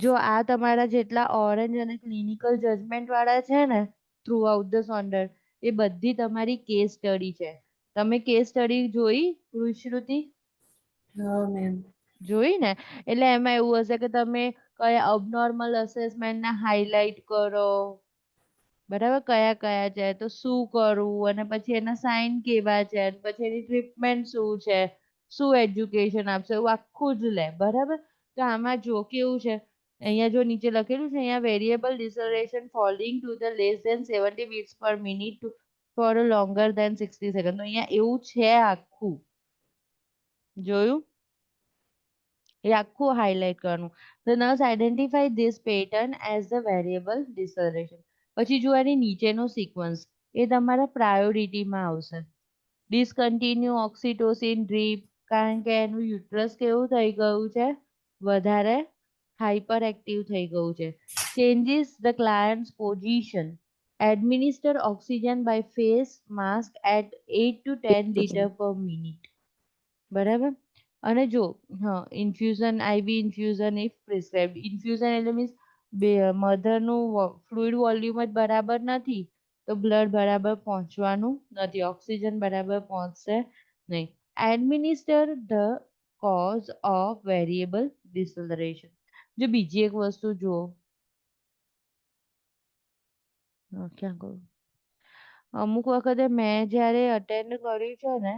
જો આ તમારા જેટલા ઓરેન્જ અને ક્લિનિકલ જજમેન્ટ વાળા છે ને થ્રુ આઉટ ધ સોન્ડર, એ બધી તમારી કેસ સ્ટડી છે. તમે કેસ સ્ટડી જોઈ કૃષ્રુતિ? હા મેમ. જોઈ ને? એટલે એમાં એવું હશે કે તમે કયા અબનોર્મલ અસેસમેન્ટના હાઇલાઇટ કરો. બરાબર. કયા કયા છે, તો શું કરવું, અને પછી એના સાઇન કેવા છે, અને પછી એની ટ્રીટમેન્ટ શું છે, શું એજ્યુકેશન આપશે, એવું આખું જ લે. બરાબર. તો આમાં જો કેવું છે, અહીંયા જો નીચે લખેલું છે, અહીંયા variable deceleration falling to the less than 70 beats per minute for longer than 60 second. તો અહીંયા એવું છે આખું. જોયું? એ આખું હાઇલાઇટ કરવાનું. The nurse identify this pattern as the variable deceleration. પછી જો એની નીચેનો સિક્વન્સ, એ તમારા પ્રાયોરિટીમાં આવશે. ડિસકન્ટિન્યુ ઓક્સિટોસિન ડ્રીપ, કારણ કે એનું યુટ્રસ કેવું થઈ ગયું છે, વધારે હાઇપર એક્ટિવ થઈ ગયું છે. Changes the clients position, administer oxygen by face mask at 8 to 10 litre per minute. બરાબર. અને જો infusion, IV infusion if prescribed. Infusion એટલે મીન્સ મધરનું ફ્લુઇડ વોલ્યુમ જ બરાબર નથી તો બ્લડ બરાબર પહોંચવાનું નથી, ઓક્સિજન બરાબર પહોંચશે નહીં. Administer the cause of variable deceleration. જો બીજી એક વસ્તુ જુઓ, ક્યાં કહું, અમુક વખતે મેં જ્યારે અટેન્ડ કર્યું છે ને,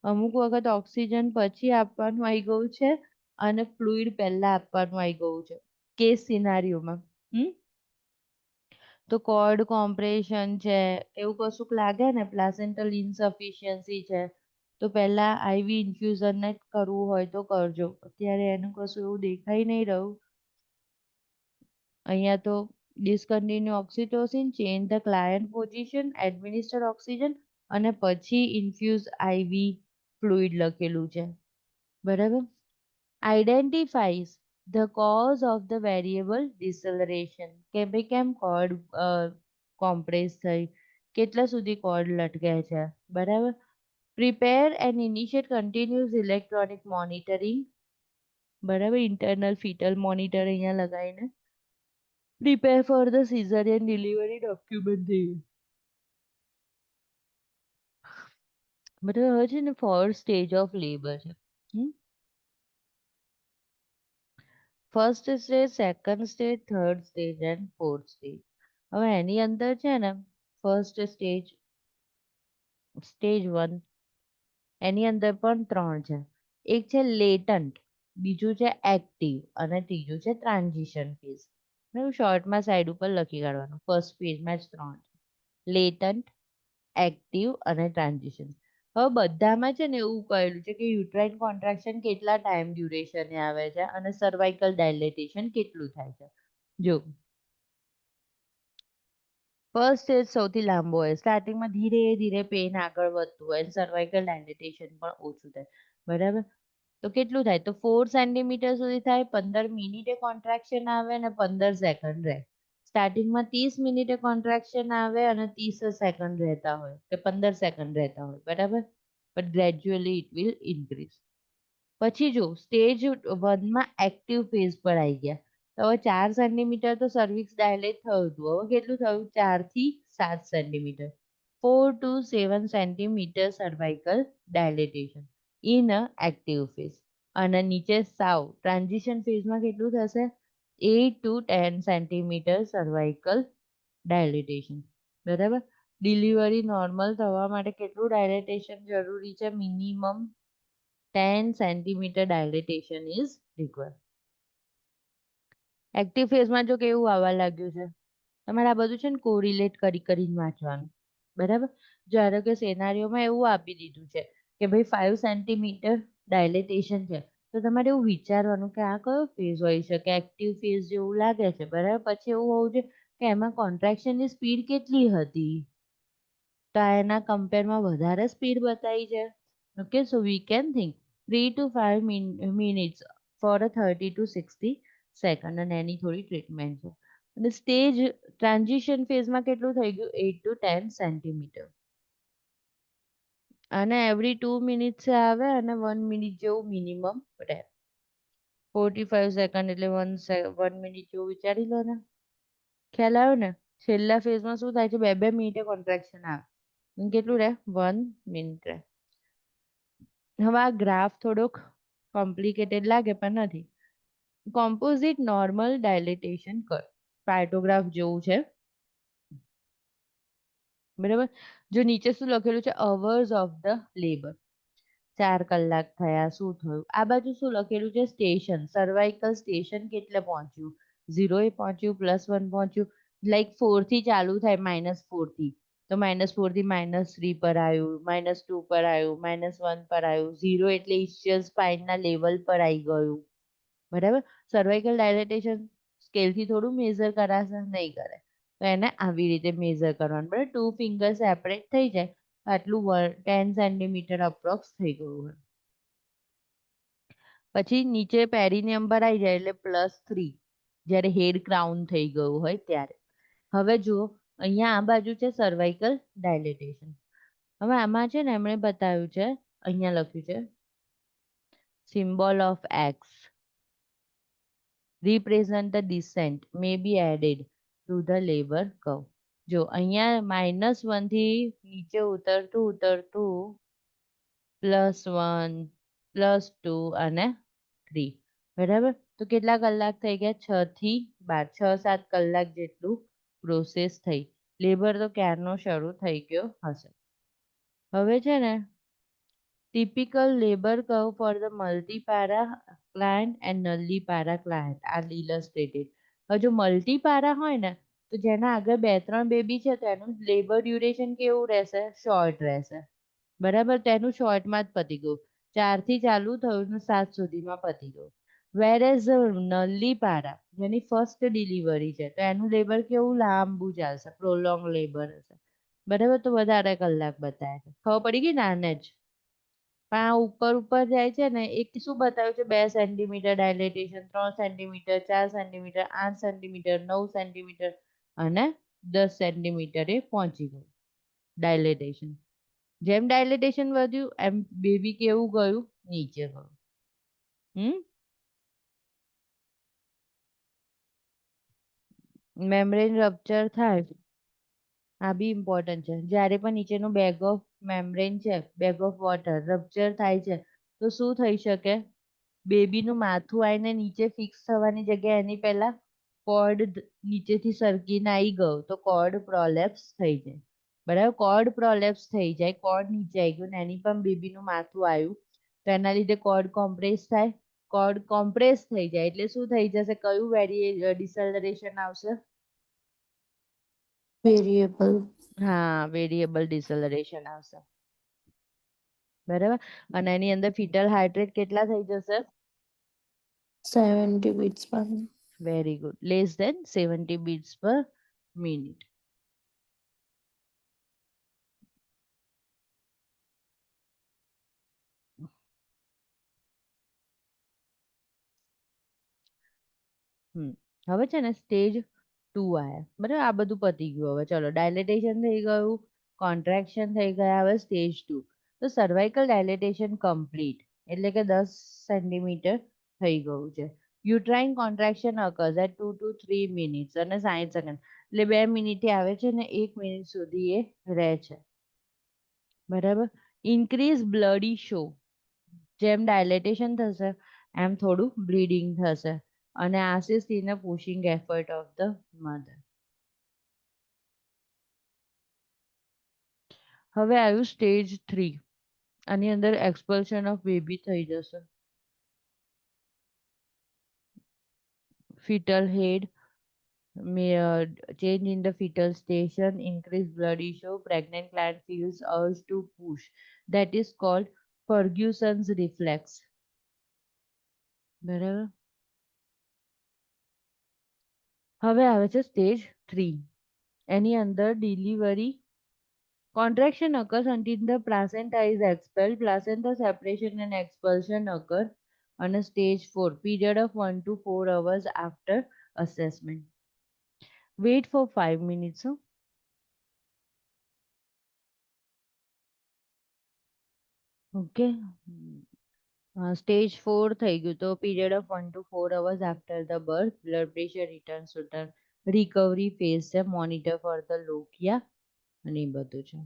અમુક વખત ઓક્સિજન પછી આપવાનું આવી ગયું છે અને ફ્લુઇડ પહેલા આપવાનું આવી ગયું છે કેસ સિનારીઓમાં. તો કોર્ડ કોમ્પ્રેશન છે, એવું કશુંક લાગે ને, પ્લાસેન્ટલ ઇન્સફિશિયન્સી છે, તો પહેલા આઈવી ઇન્ફ્યુઝન ને કરવું હોય તો કરજો. અત્યારે એનું કશું એવું દેખાઈ નહીં રહ્યું. અહીંયા તો discontinue oxytocin, change the client position, administer oxygen અને પછી ઇન્ફ્યુઝ આઈવી ફ્લુઇડ લખેલું છે. બરાબર. Identifies the cause of the variable deceleration, કે ભાઈ કેમ કોર્ડ કોમ્પ્રેસ થઈ, કેટલા સુધી કોર્ડ લટકે છે. બરાબર. Prepare and initiate continuous electronic monitoring. બરાબર. ઇન્ટરનલ ફીટલ મોનિટર અહીંયા લગાવીને prepare for the caesarean delivery documentation. બરાબર. હવે છે ને ફર્સ્ટ સ્ટેજ ઓફ લેબર છે. First stage, second stage, third stage and fourth stage. હવે એની અંદર છે ને ફર્સ્ટ સ્ટેજ, સ્ટેજ 1, એની અંદર પણ 3 છે. એક છે લેટન્ટ, બીજું છે એક્ટિવ અને ત્રીજું છે ટ્રાન્ઝિશન ફેઝ. શોર્ટમાં સાઈડ ઉપર લખી કાઢવાનું. ફર્સ્ટ ફેઝમાં જ 3 છે, લેટન્ટ, એક્ટિવ અને ટ્રાન્ઝિશન. હવે બધામાં છે ને એવું કહેલું છે કે યુટ્રાઇન કોન્ટ્રાક્શન કેટલા ટાઈમ ડ્યુરેશને આવે છે અને સર્વાઇકલ ડાયલેટેશન કેટલું થાય છે. જો ફર્સ્ટ સ્ટેજ સૌથી લાંબો હોય, સ્ટાર્ટિંગમાં ધીરે ધીરે પેન આગળ વધતું હોય, સર્વાઇકલ ડાયલેટેશન પણ ઓછું થાય. બરાબર. તો કેટલું થાય, તો 4 સેન્ટીમીટર સુધી થાય, 15 મિનિટે કોન્ટ્રાક્શન આવે અને 15 સેકન્ડ રહે. સ્ટાર્ટિંગમાં 30 મિનિટે કોન્ટ્રાક્શન આવે અને 30 સેકન્ડ રહેતા હોય કે 15 સેકન્ડ રહેતા હોય. બરાબર. But gradually it will increase. પછી જો સ્ટેજ 1માં એક્ટિવ ફેઝ પર આવી ગયા, તો હવે 4 સેન્ટીમીટર તો સર્વિક્સ ડાયલેટ થયું હતું, હવે કેટલું થયું, 4 થી 7 centimetre. 4 to 7 centimetre cervical dilatation in a active phase. અને નીચે સાવ ટ્રાન્ઝિશન ફેઝમાં કેટલું થશે, 8 to 10 સેન્ટીમીટર સર્વાઇકલ ડાયલેટેશન. બરાબર. ડિલિવરી નોર્મલ થવા માટે કેટલું ડાયલેટેશન જરૂરી છે, minimum 10 centimetre dilatation is required. Active ફેઝમાં જો કેવું આવવા લાગ્યું છે, તમારે આ બધું છે ને કોરિલેટ કરીને વાંચવાનું. બરાબર. જ્યારે કે સેનારીઓમાં એવું આપી દીધું છે કે ભાઈ 5 સેન્ટીમીટર ડાયલેટેશન છે, તો તમારે એવું વિચારવાનું કે આ કયો ફેઝ હોઈ શકે, એક્ટિવ ફેઝ જેવું લાગે છે. બરાબર. પછી એવું હોવું જોઈએ કે એમાં કોન્ટ્રાક્શનની સ્પીડ કેટલી હતી, તો એના કમ્પેરમાં વધારે સ્પીડ બતાવી છે. Okay, so we can think 3 to 5 minutes for a 30 to 60 second, અને એની થોડી ટ્રીટમેન્ટ છે. અને સ્ટેજ ટ્રાન્ઝિશન ફેઝમાં કેટલું થઈ ગયું, 8 to 10 સેન્ટીમીટર. અને એવરી 2 મિનિટ્સ આવે અને 1 મિનિટ જેવું મિનિમમ રહે. 45 સેકન્ડ એટલે 1 મિનિટ જેવું વિચારી લો ને. ખ્યાલ આવ્યો ને. છેલ્લા ફેઝમાં શું થાય છે, 2 મિનિટે કોન્ટ્રાક્શન આવે, કેટલું રહે, 1 મિનિટ રહે. હવે આ ગ્રાફ થોડોક કોમ્પ્લિકેટેડ લાગે પણ નથી. કોમ્પોઝિટ નોર્મલ ડાયલેટેશન કર, પાર્ટોગ્રાફ જેવું છે. બરાબર. જો નીચે શું લખેલું છે, અવર્સ ઓફ ધ લેબર, 4 કલાક થયા, શું થયું. આ બાજુ શું લખેલું છે, સ્ટેશન, સર્વાઇકલ સ્ટેશન કેટલે પહોંચ્યું, 0 એ પહોંચ્યું, +1 પહોંચ્યું. લાઈક 4 થી ચાલુ થાય, -4 થી, તો -4 થી -3 પર આવ્યું, -2 પર આવ્યું, -1 પર આવ્યું, 0 એટલે ઇસ્ચિયલ સ્પાઇનના લેવલ પર આવી ગયું. બરાબર. સર્વાઇકલ ડાયલેટેશન સ્કેલથી થોડું મેઝર કરાશે, નહીં કરે. તો એને આવી રીતે મેઝર કરવાનું. બરાબર. 2 ફિંગર સેપરેટ થઈ જાય આટલું 10 સેન્ટીમીટર અપ્રોક્સ થઈ ગયું હોય. પછી નીચે પેરિનિયમ પર આવી જાય એટલે +3 જ્યારે હેડ ક્રાઉન થઈ ગયું હોય ત્યારે. હવે જુઓ અહીંયા આ બાજુ છે સર્વાઇકલ ડાયલેટેશન. હવે આમાં છે ને એમણે બતાવ્યું છે, અહીંયા લખ્યું છે symbol of X represent the descent may be added to the labor curve. જો અહીંયા -1 થી નીચે ઉતરતું +1 +2 અને 3 બરાબર. તો કેટલા કલાક થઈ ગયા? 6 થી 12 6-7 કલાક જેટલું પ્રોસેસ થઈ. લેબર તો ક્યારનો શરૂ થઈ ગયો હશે. હવે છે ને typical labour curve for the multipara client and nullipara client are illustrated. હવે જો મલ્ટીપારા હોય ને તો જેના આગળ 2-3 બેબી છે તો એનું લેબર ડ્યુરેશન કેવું રહેશે? શોર્ટ રહેશે. બરાબર. તેનું શોર્ટમાં જ પતી ગયું. 4 થી ચાલુ થયું ને 7 સુધીમાં પતી ગયું. વેરેઝ નલ્લીપારા જેની ફર્સ્ટ ડિલિવરી છે તો એનું લેબર કેવું? લાંબુ ચાલશે, પ્રોલોંગ લેબર હશે. બરાબર. તો વધારે કલાક બતાવે છે. ખબર પડી ગઈ ને આને જ. પણ આ ઉપર જાય છે ને એક શું બતાવ્યું છે? 2 centimetre dilatation, 3 centimetre, 4 centimetre, 8 centimetre, 9 centimetre અને 10 સેન્ટીમીટરે પહોંચી ગયું ડાયલેટેશન. જેમ ડાયલેટેશન વધ્યું એમ બેબી કેવું ગયું? નીચે ગયું. મેમ્બ્રેન રપ્ચર થાય, આ બી ઇમ્પોર્ટન્ટ છે. જ્યારે પણ નીચેનું બેગ ઓફ મેમ્બ્રેન છે, બેગ ઓફ વોટર રપ્ચર થાય છે તો શું થઈ શકે? બેબીનું માથું આવીને નીચે ફિક્સ થવાની જગ્યાએ એની પહેલા કોર્ડ નીચેથી સરકીને આવી ગયું તો કોર્ડ પ્રોલેપ્સ થઈ જાય. બરાબર. કોર્ડ પ્રોલેપ્સ થઈ જાય, કોર્ડ નીચે આવી ગયું ને એની પણ બેબીનું માથું આવ્યું તો એના લીધે કોર્ડ કોમ્પ્રેસ થાય. કોર્ડ કોમ્પ્રેસ થઈ જાય એટલે શું થઈ જશે? કયું ડિસેલરેશન આવશે? વેરિયેબલ. હા, વેરિયેબલ ડિસેલરેશન આવશે. બરાબર. અને એની અંદર ફીટલ હાર્ટ રેટ કેટલા થઈ જશે? 70 beats per minute. Very good. Less than 70 beats per minute. હવે છે ને સ્ટેજ 2 આયા. બરાબર. આ બધું પતી ગયું. હવે ચલો ડાયલેટેશન થઈ ગયું, કોન્ટ્રાક્શન થઈ ગયા. હવે સ્ટેજ 2. તો સર્વાઇકલ ડાયલેટેશન કમ્પ્લીટ એટલે કે 10 સેન્ટીમીટર થઈ ગયું છે. Uterine contraction occurs at 2 to 3 minutes અને 60 સેકન્ડ. એટલે 2 મિનિટથી આવે છે ને 1 મિનિટ સુધી એ રહે છે. બરાબર. Increase bloody show. જેમ ડાયલેટેશન થશે એમ થોડું બ્લીડિંગ થશે અને assist in a pushing effort of the mother. હવે આવ્યું સ્ટેજ 3. આની અંદર એક્સપલ્શન ઓફ બેબી થઈ જશે. fetal head, change in the fetal station, increased blood issue, pregnant client feels urge to push. That is called Ferguson's reflex. બરાબર. હવે આવે છે સ્ટેજ 3. એની અંદર delivery contraction occurs until the placenta is expelled, placenta separation and expulsion occur. And stage 4, period of 1 to 4 hours after assessment. Wait for 5 minutes. Okay. Stage 4 થઈ ગયું તો period of 1 to 4 hours after the birth, blood pressure returns to the recovery phase છે, monitor for the lochia અને એ બધું છે.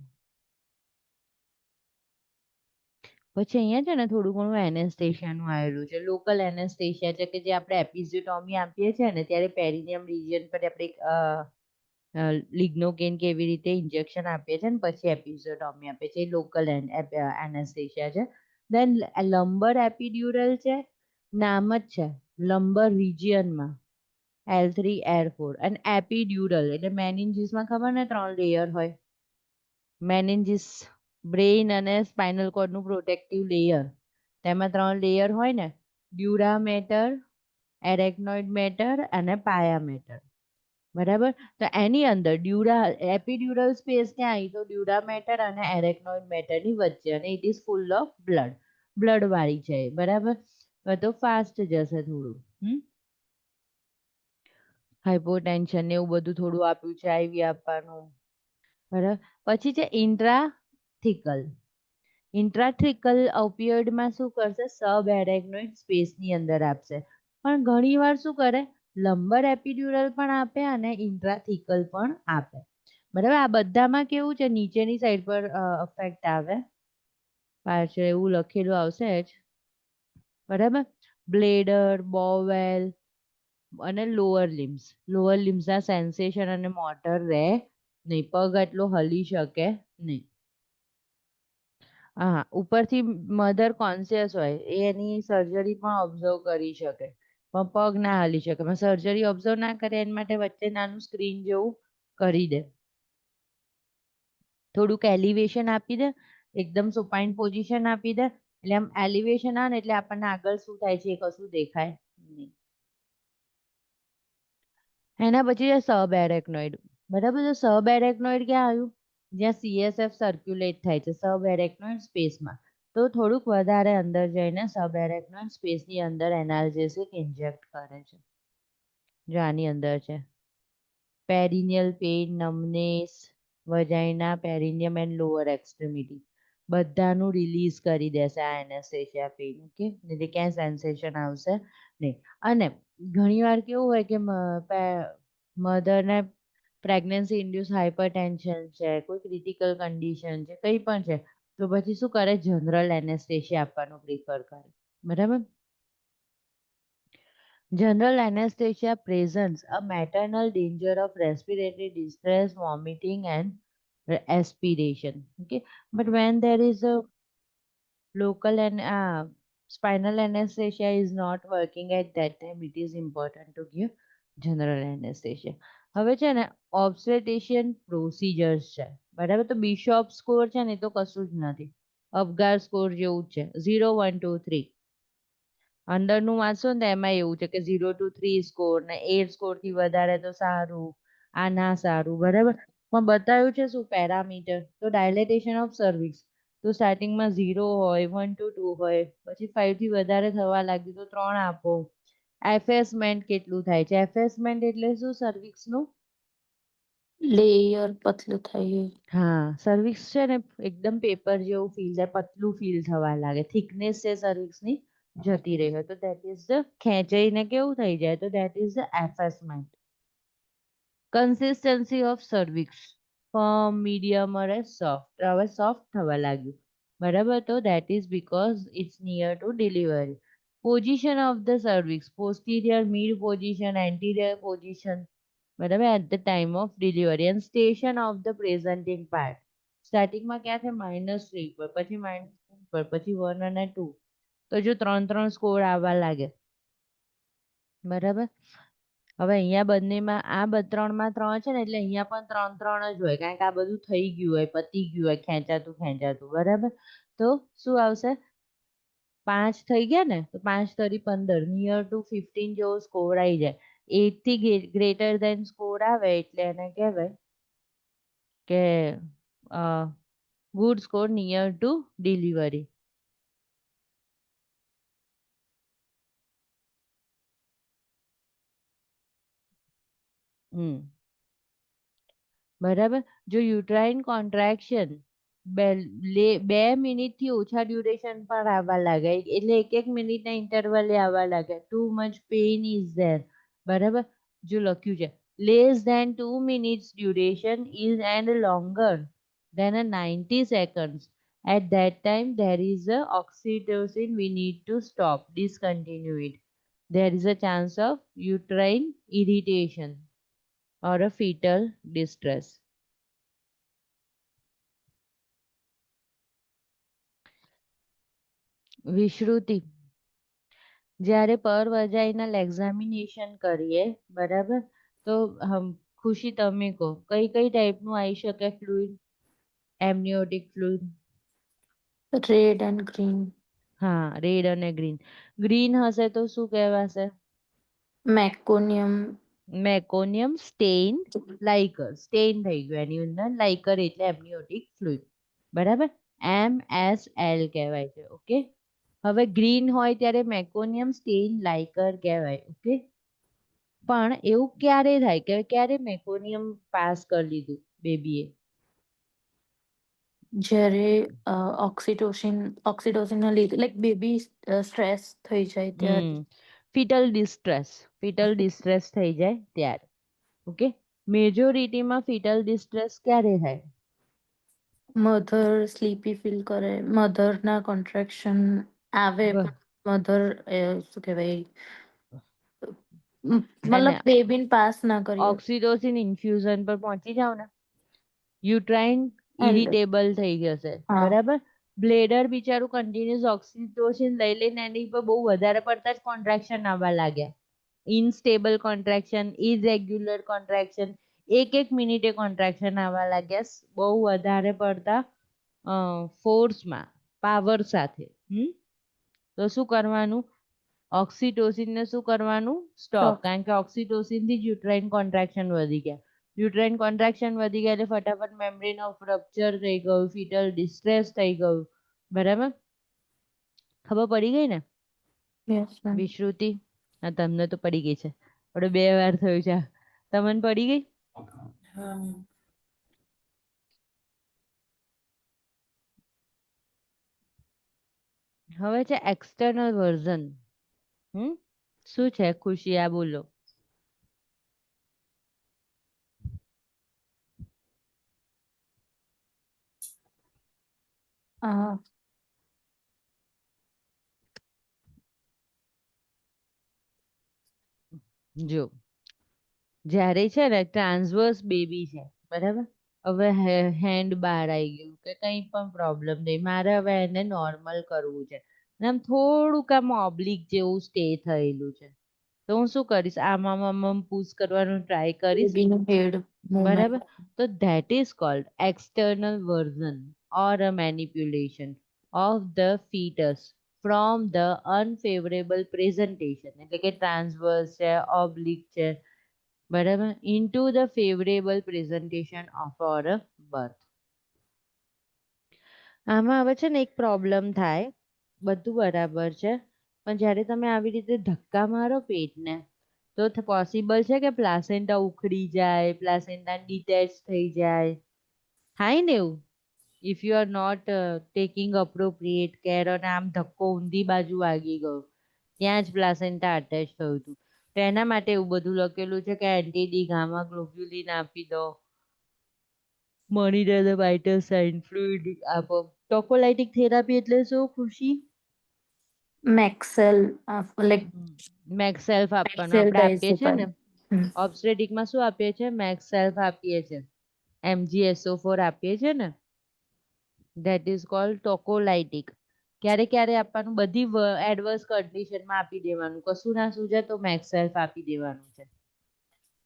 પછી અહીંયા છે ને થોડું ઘણું એનેસ્થેશિયાનું આવેલું છે. લોકલ એનેસ્થેશિયા છે કે જે આપણે એપિઝોટોમી આપીએ છીએ ને ત્યારે પેરિનિયમ રિજિયન પર આપણે લિગ્નોકેન કે એવી રીતે ઇન્જેક્શન આપીએ છીએ ને પછી એપિઝોટોમી આપીએ છીએ. લોકલ એનેસ્થેશિયા છે. દેન લંબર એપિડ્યુરલ છે, નામ જ છે લંબર રિજિયનમાં L3 L4 અને એપિડ્યુરલ એટલે મેનિન્જીસમાં ખબર ને 3 લેયર હોય. મેનિન્જીસ બ્રેઇન અને સ્પાઇનલ કોર્ડનું પ્રોટેક્ટિવ લેયર, તેમાં 3 લેયર હોય ને, ડ્યુરા મેટર, એરેકનોઇડ મેટર અને પાયા મેટર. બરાબર. તો એની અંદર એપિડ્યુરલ સ્પેસ ક્યાં આવી? તો ડ્યુરા મેટર અને એરેક્નોઇડ મેટરની વચ્ચે, અને it is full of blood વાળી છે એ, બરાબર. તો ફાસ્ટ જશે થોડું. હાઇપોટેન્શન ને એવું બધું થોડું આપ્યું છે, આઈવી આપવાનું, બરાબર. પછી છે ઇન્ટ્રાથિકલ. ઇન્ટ્રાથિકલ ઓપિયોઇડમાં શું કરશે? સબ એરેક્નોઇડ સ્પેસની અંદર આપશે. પણ ઘણીવાર શું કરે? લંબર એપિડ્યુરલ પણ આપે અને ઇન્ટ્રાથિકલ પણ આપે, બરાબર. આ બધામાં કેવું છે? નીચેની સાઈડ પર અફેક્ટ આવે, પાછળ એવું લખેલું આવશે જ, બરાબર. બ્લેડર, બોવેલ અને લોઅર લિમ્સના સેન્સેશન અને મોટર રહે નહીં, પગ એટલો હલી શકે નહીં. હા, ઉપરથી મધર કોન્શિયસ હોય, એ એની સર્જરી પણ ઓબ્ઝર્વ કરી શકે, પણ પગ ના હલી શકે. પણ સર્જરી ઓબ્ઝર્વ ના કરે એના માટે વચ્ચે નાનું સ્ક્રીન જેવું કરી દે, થોડુંક એલિવેશન આપી દે, એકદમ સુપાઇન પોઝિશન આપી દે, એટલે આમ એલિવેશન આવે ને એટલે આપણને આગળ શું થાય છે એ કશું દેખાય નહીં. એના પછી છે સબ એરેક્નોઇડ, બરાબર. તો સબ એરેક્નોઇડ ક્યાં આવ્યું? જ્યાં CSF સર્ક્યુલેટ થાય છે, સબ એરેક્નોઇડ સ્પેસમાં. તો થોડુંક વધારે અંદર જઈને સબ એરેક્નોઇડ સ્પેસની અંદર એનાલ્જેસિક ઇન્જેક્ટ કરે છે. જો આની અંદર છે પેરિનિયલ પેઇન, નમનેસ, વજાઇના, પેરિનિયમ એન્ડ લોઅર એક્સ્ટ્રીમિટી બધાનું રિલીઝ કરી દેશે આ એનેસ્થેસિયા પેઇન. ઓકે, એટલે ક્યાંય સેન્સેશન આવશે નહીં. અને ઘણીવાર કેવું હોય કે મધરને પ્રેગ્નન્સી ઇન્ડ્યુસ હાઇપરટેન્શન છે, કોઈ ક્રિટિકલ કન્ડિશન છે, કંઈ પણ છે, તો પછી શું કરે? જનરલ એનેસ્થેસિયા આપવાનું પ્રિફર કરે, બરાબર. General anesthesia presents a maternal danger of respiratory distress, vomiting, and aspiration. Okay, but when there is a local and spinal anesthesia is not working at that time, it is important to give general anesthesia. હવે છે ને ઓબ્સ્ટેટ્રિશિયન procedures છે, બરાબર. તો બિશોપ score છે ને એ તો કશું જ નથી, અપગાર સ્કોર જેવું જ છે, 0, 1, 2, 3. અંદરનું વાંચશો ને તો એમાં એવું છે કે 0 to 3 સ્કોર ને 8 સ્કોર થી વધારે તો સારું, આ ના સારું, બરાબર. પણ બતાવ્યું છે શું? પેરામીટર. તો ડાયલેટેશન ઓફ સર્વિક્સ, તો સ્ટાર્ટિંગમાં 0 હોય, 1 to 2 હોય, પછી 5 થી વધારે થવા લાગ્યું તો 3 આપો. એફેસમેન્ટ કેટલું થાય છે? એફેસમેન્ટ એટલે શું? સર્વિક્સનું લેયર પતલું થાય એ. હા, સર્વિક્સ છે ને એકદમ પેપર જેવું ફીલ થાય, પતલું ફીલ થવા લાગે, થિકનેસ છે સર્વિક્સની જતી રહી હોય તો દેટ ઇઝ ધ ખેંચાઈને કેવું થઈ જાય તો that is the effacement. Consistency of cervix firm, medium અને સોફ્ટ. હવે સોફ્ટ થવા લાગ્યું, બરાબર. તો that is because it's near to delivery. Position of the cervix, posterior, mid position, anterior position, બરાબર, at the time of delivery. And station of the presenting part, સ્ટાર્ટિંગમાં ક્યાં છે? -3 પર, પછી -1 પર, પછી 1 અને 2. તો જો 3 સ્કોર આવવા લાગે, બરાબર. હવે અહીંયા બંનેમાં ત્રણમાં 3 છે ને એટલે અહીંયા પણ 3 જ હોય, કારણ કે આ બધું થઈ ગયું હોય, પતી ગયું હોય, ખેંચાતું, બરાબર. તો શું આવશે? 5 થઈ ગયા ને, તો 5 તરી 15, નિયર ટુ 15 જેવો સ્કોર આવી જાય. 8 થી ગ્રેટર દેન સ્કોર આવે એટલે એને કહેવાય કે good score, near to delivery. બરાબર. જો યુટ્રાઇન કોન્ટ્રાક્શન 2 મિનિટથી ઓછા ડ્યુરેશન પર આવવા લાગે, એટલે 1 મિનિટના ઇન્ટરવલે આવવા લાગે, too much pain is there, બરાબર. જો લખ્યું છે less than 2 minutes duration is and longer than 90 seconds, at that time there is a oxytocin, we need to stop, discontinue it, there is a chance of uterine irritation or a fetal distress. વિશ્રુતિ, જ્યારે પર vaginal examination કરીએ, બરાબર. તો ખુશી તમે કહો કઈ કઈ ટાઈપનું આવી શકે fluid? Amniotic fluid. Red and green. હા, રેડ અને ગ્રીન. ગ્રીન હશે તો શું કહેવાશે? મેકોનિયમ. મેકોનિયમ સ્ટેઇન લાઇકર સ્ટેઇન થઈ ગયું એની અંદર લાઇકર એટલે એમનિયોટિક ફ્લુઇડ બરાબર MSL કહેવાય છે ઓકે હવે ગ્રીન હોય ત્યારે મેકોનિયમ સ્ટેઇન લાઇકર કહેવાય ઓકે પણ એવું ક્યારે થાય કે ક્યારે મેકોનિયમ પાસ કરી લીધું બેબીએ જ્યારે ઓક્સિટોસિન ના લીધે લાઈક બેબી સ્ટ્રેસ થઈ જાય ત્યારે ફિટલ ડિસ્ટ્રેસ થઈ જાય ત્યારે ઓકે મેજોરિટીમાં ફિટલ ડિસ્ટ્રેસ ક્યારે થાય મધર સ્લીપી ફીલ કરે મધર ના કોન્ટ્રેક્શન આવે બ- મધર શું કહેવાય અને મતલબ બેબીને પાસ ના કરી ઓક્સિટોસિન ઇન્ફ્યુઝન પર પહોંચી જાવ ને યુટ્રાઇન ઇરિટેબલ થઈ જશે હા બરાબર બ્લેડર બિચારું કન્ટિન્યુઅસ ઓક્સિટોસિન લઈ લઈને એની પર બહુ વધારે પડતા જ કોન્ટ્રાક્શન આવવા લાગ્યા ઇનસ્ટેબલ કોન્ટ્રાક્શન ઇરેગ્યુલર કોન્ટ્રાક્શન એક મિનિટે કોન્ટ્રાક્શન આવવા લાગ્યા બહુ વધારે પડતા ફોર્સમાં પાવર સાથે તો શું કરવાનું ઓક્સિટોસિનને શું કરવાનું સ્ટોપ કારણ કે ઓક્સિટોસિન થી યુટ્રાઇન કોન્ટ્રાક્શન વધી ગયા યુટ્રાઇન કોન્ટ્રાક્શન વધી ગયા એટલે ફટાફટ મેમ્બ્રેન ઓફ રપ્ચર થઈ ગયું ફિટલ ડિસ્ટ્રેસ થઈ ગયું બરાબર ખબર પડી ગઈ ને યસ મેમ વિશ્રુતિ હા તમને તો પડી ગઈ છે આપણે 2 વાર થયું છે તમને પડી ગઈ હા મેમ હવે છે એક્સટર્નલ વર્ઝન શું છે ખુશી આ બોલો જો જ્યારે છે ને ટ્રાન્સવર્સ બેબી છે બરાબર હવે હેન્ડ બહાર આવી ગયું કે કંઈ પણ પ્રોબ્લેમ નહીં મારે હવે એને નોર્મલ કરવું છે અને આમ થોડુંક આમ ઓબ્લિક જેવું સ્ટે થયેલું છે તો હું શું કરીશ આમ પુશ કરવાનું ટ્રાય કરીશ બેબીનું હેડ બરાબર મૂવમેન્ટ તો that is called external version or a manipulation of the foetus from the unfavourable presentation એટલે કે ટ્રાન્સવર્સ છે ઓબ્લિક છે બરાબર into the favourable presentation of or birth આમાં હવે છે ને એક પ્રોબ્લેમ થાય બધું બરાબર છે પણ જ્યારે તમે આવી રીતે ધક્કા મારો પેટને તો પોસિબલ છે કે પ્લાસેન્ટા ઉખડી જાય પ્લાસેન્ટા ડિટેચ થઈ જાય થાય ને એવું if you are not taking appropriate care અને આમ ધક્કો ઊંધી બાજુ વાગી ગયો ત્યાં જ પ્લાસેન્ટા અટેચ થયું હતું તો એના માટે એવું બધું લખેલું છે કે એન્ટીડી ગામા ગ્લોબ્યુલિન આપી દો મળી રહે વાઇટલ સાઇન ફ્લુઇડ આપો ટોકોલાઇટિક થેરાપી એટલે શું ખુશી મેક્સેલ લાઈક મેક્સ સેલ્ફ આપવાનું મેક્સેલ આપણે આપીએ છીએ ને ડાયઝેપામ ઓબ્સ્ટેટિકમાં શું આપીએ છીએ મેક્સ સેલ્ફ આપીએ છીએ MgSO4 આપીએ છીએ ને ધેટ ઇઝ કોલ્ડ ટોકોલાઇટિક ક્યારે ક્યારે આપવાનું બધી એડવર્સ કન્ડિશનમાં આપી દેવાનું કશું ના સૂજે તો મેક્સ સેલ્ફ આપી દેવાનું છે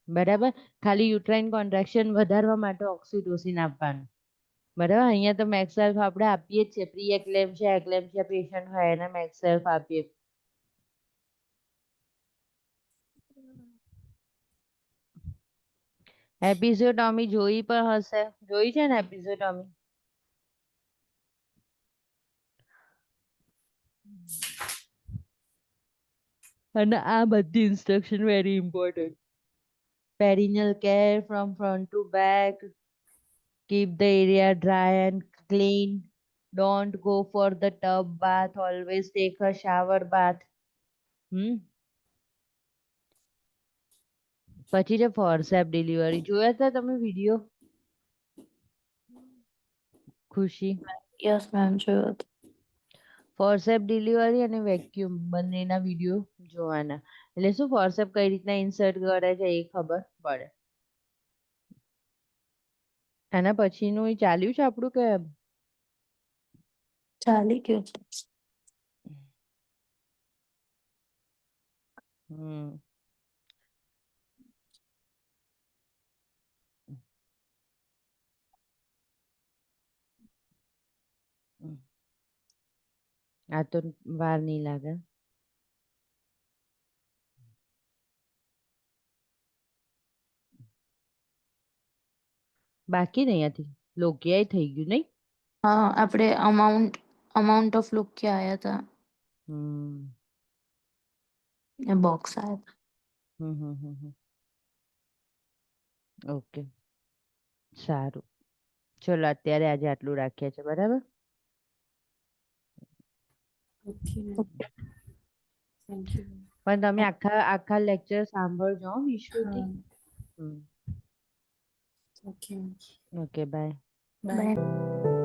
બરાબર ખાલી યુટ્રાઇન કોન્ટ્રાક્શન વધારવા માટે ઓક્સિટોસિન આપવાનું બરાબર અહીંયા તો મેક્સ સેલ્ફ આપણે આપીએ જ છે પ્રી એક્લેમ્પશિયા પેશન્ટ હોય એને મેક્સ સેલ્ફ આપીએ એપિઝોટોમી જોઈ પણ હશે જોઈ છે ને એપિઝોટોમી અને આ બધી instruction very important perineal care from front to back keep the area dry and clean don't go for the tub bath always take a shower bath પછી છે ફોર્સેપ ડિલિવરી જોયા હતા તમે વિડીયો ખુશી યસ મેમ જોયો હતો ફોર્સેપ ડિલિવરી અને vacuum બંનેના વિડીયો જોવાના એટલે શું ફોર્સેપ કઈ રીતના ઇન્સર્ટ કરે છે એ ખબર પડે આના પછીનું એ ચાલ્યું છે આપણું કે ચાલી ગયું છે હમ આ તો વાર નહીં લાગે બાકી નહીં હતી લોકિયાએ થઈ ગયું નહીં. હા આપણે અમાઉન્ટ ઓફ લોક્યા આયા હતા હમ ને બોક્સ આયા હતા. હમ હમ હમ હમ. ઓકે સારું ચલો અત્યારે આજે આટલું રાખીએ છે બરાબર. Okay, ma'am. Thank you. પણ તમે આખા આખા લેક્ચર સાંભળજો હો, વિશ્રુતિ. હા, હમ okay, ma'am. Okay bye. Bye. Bye.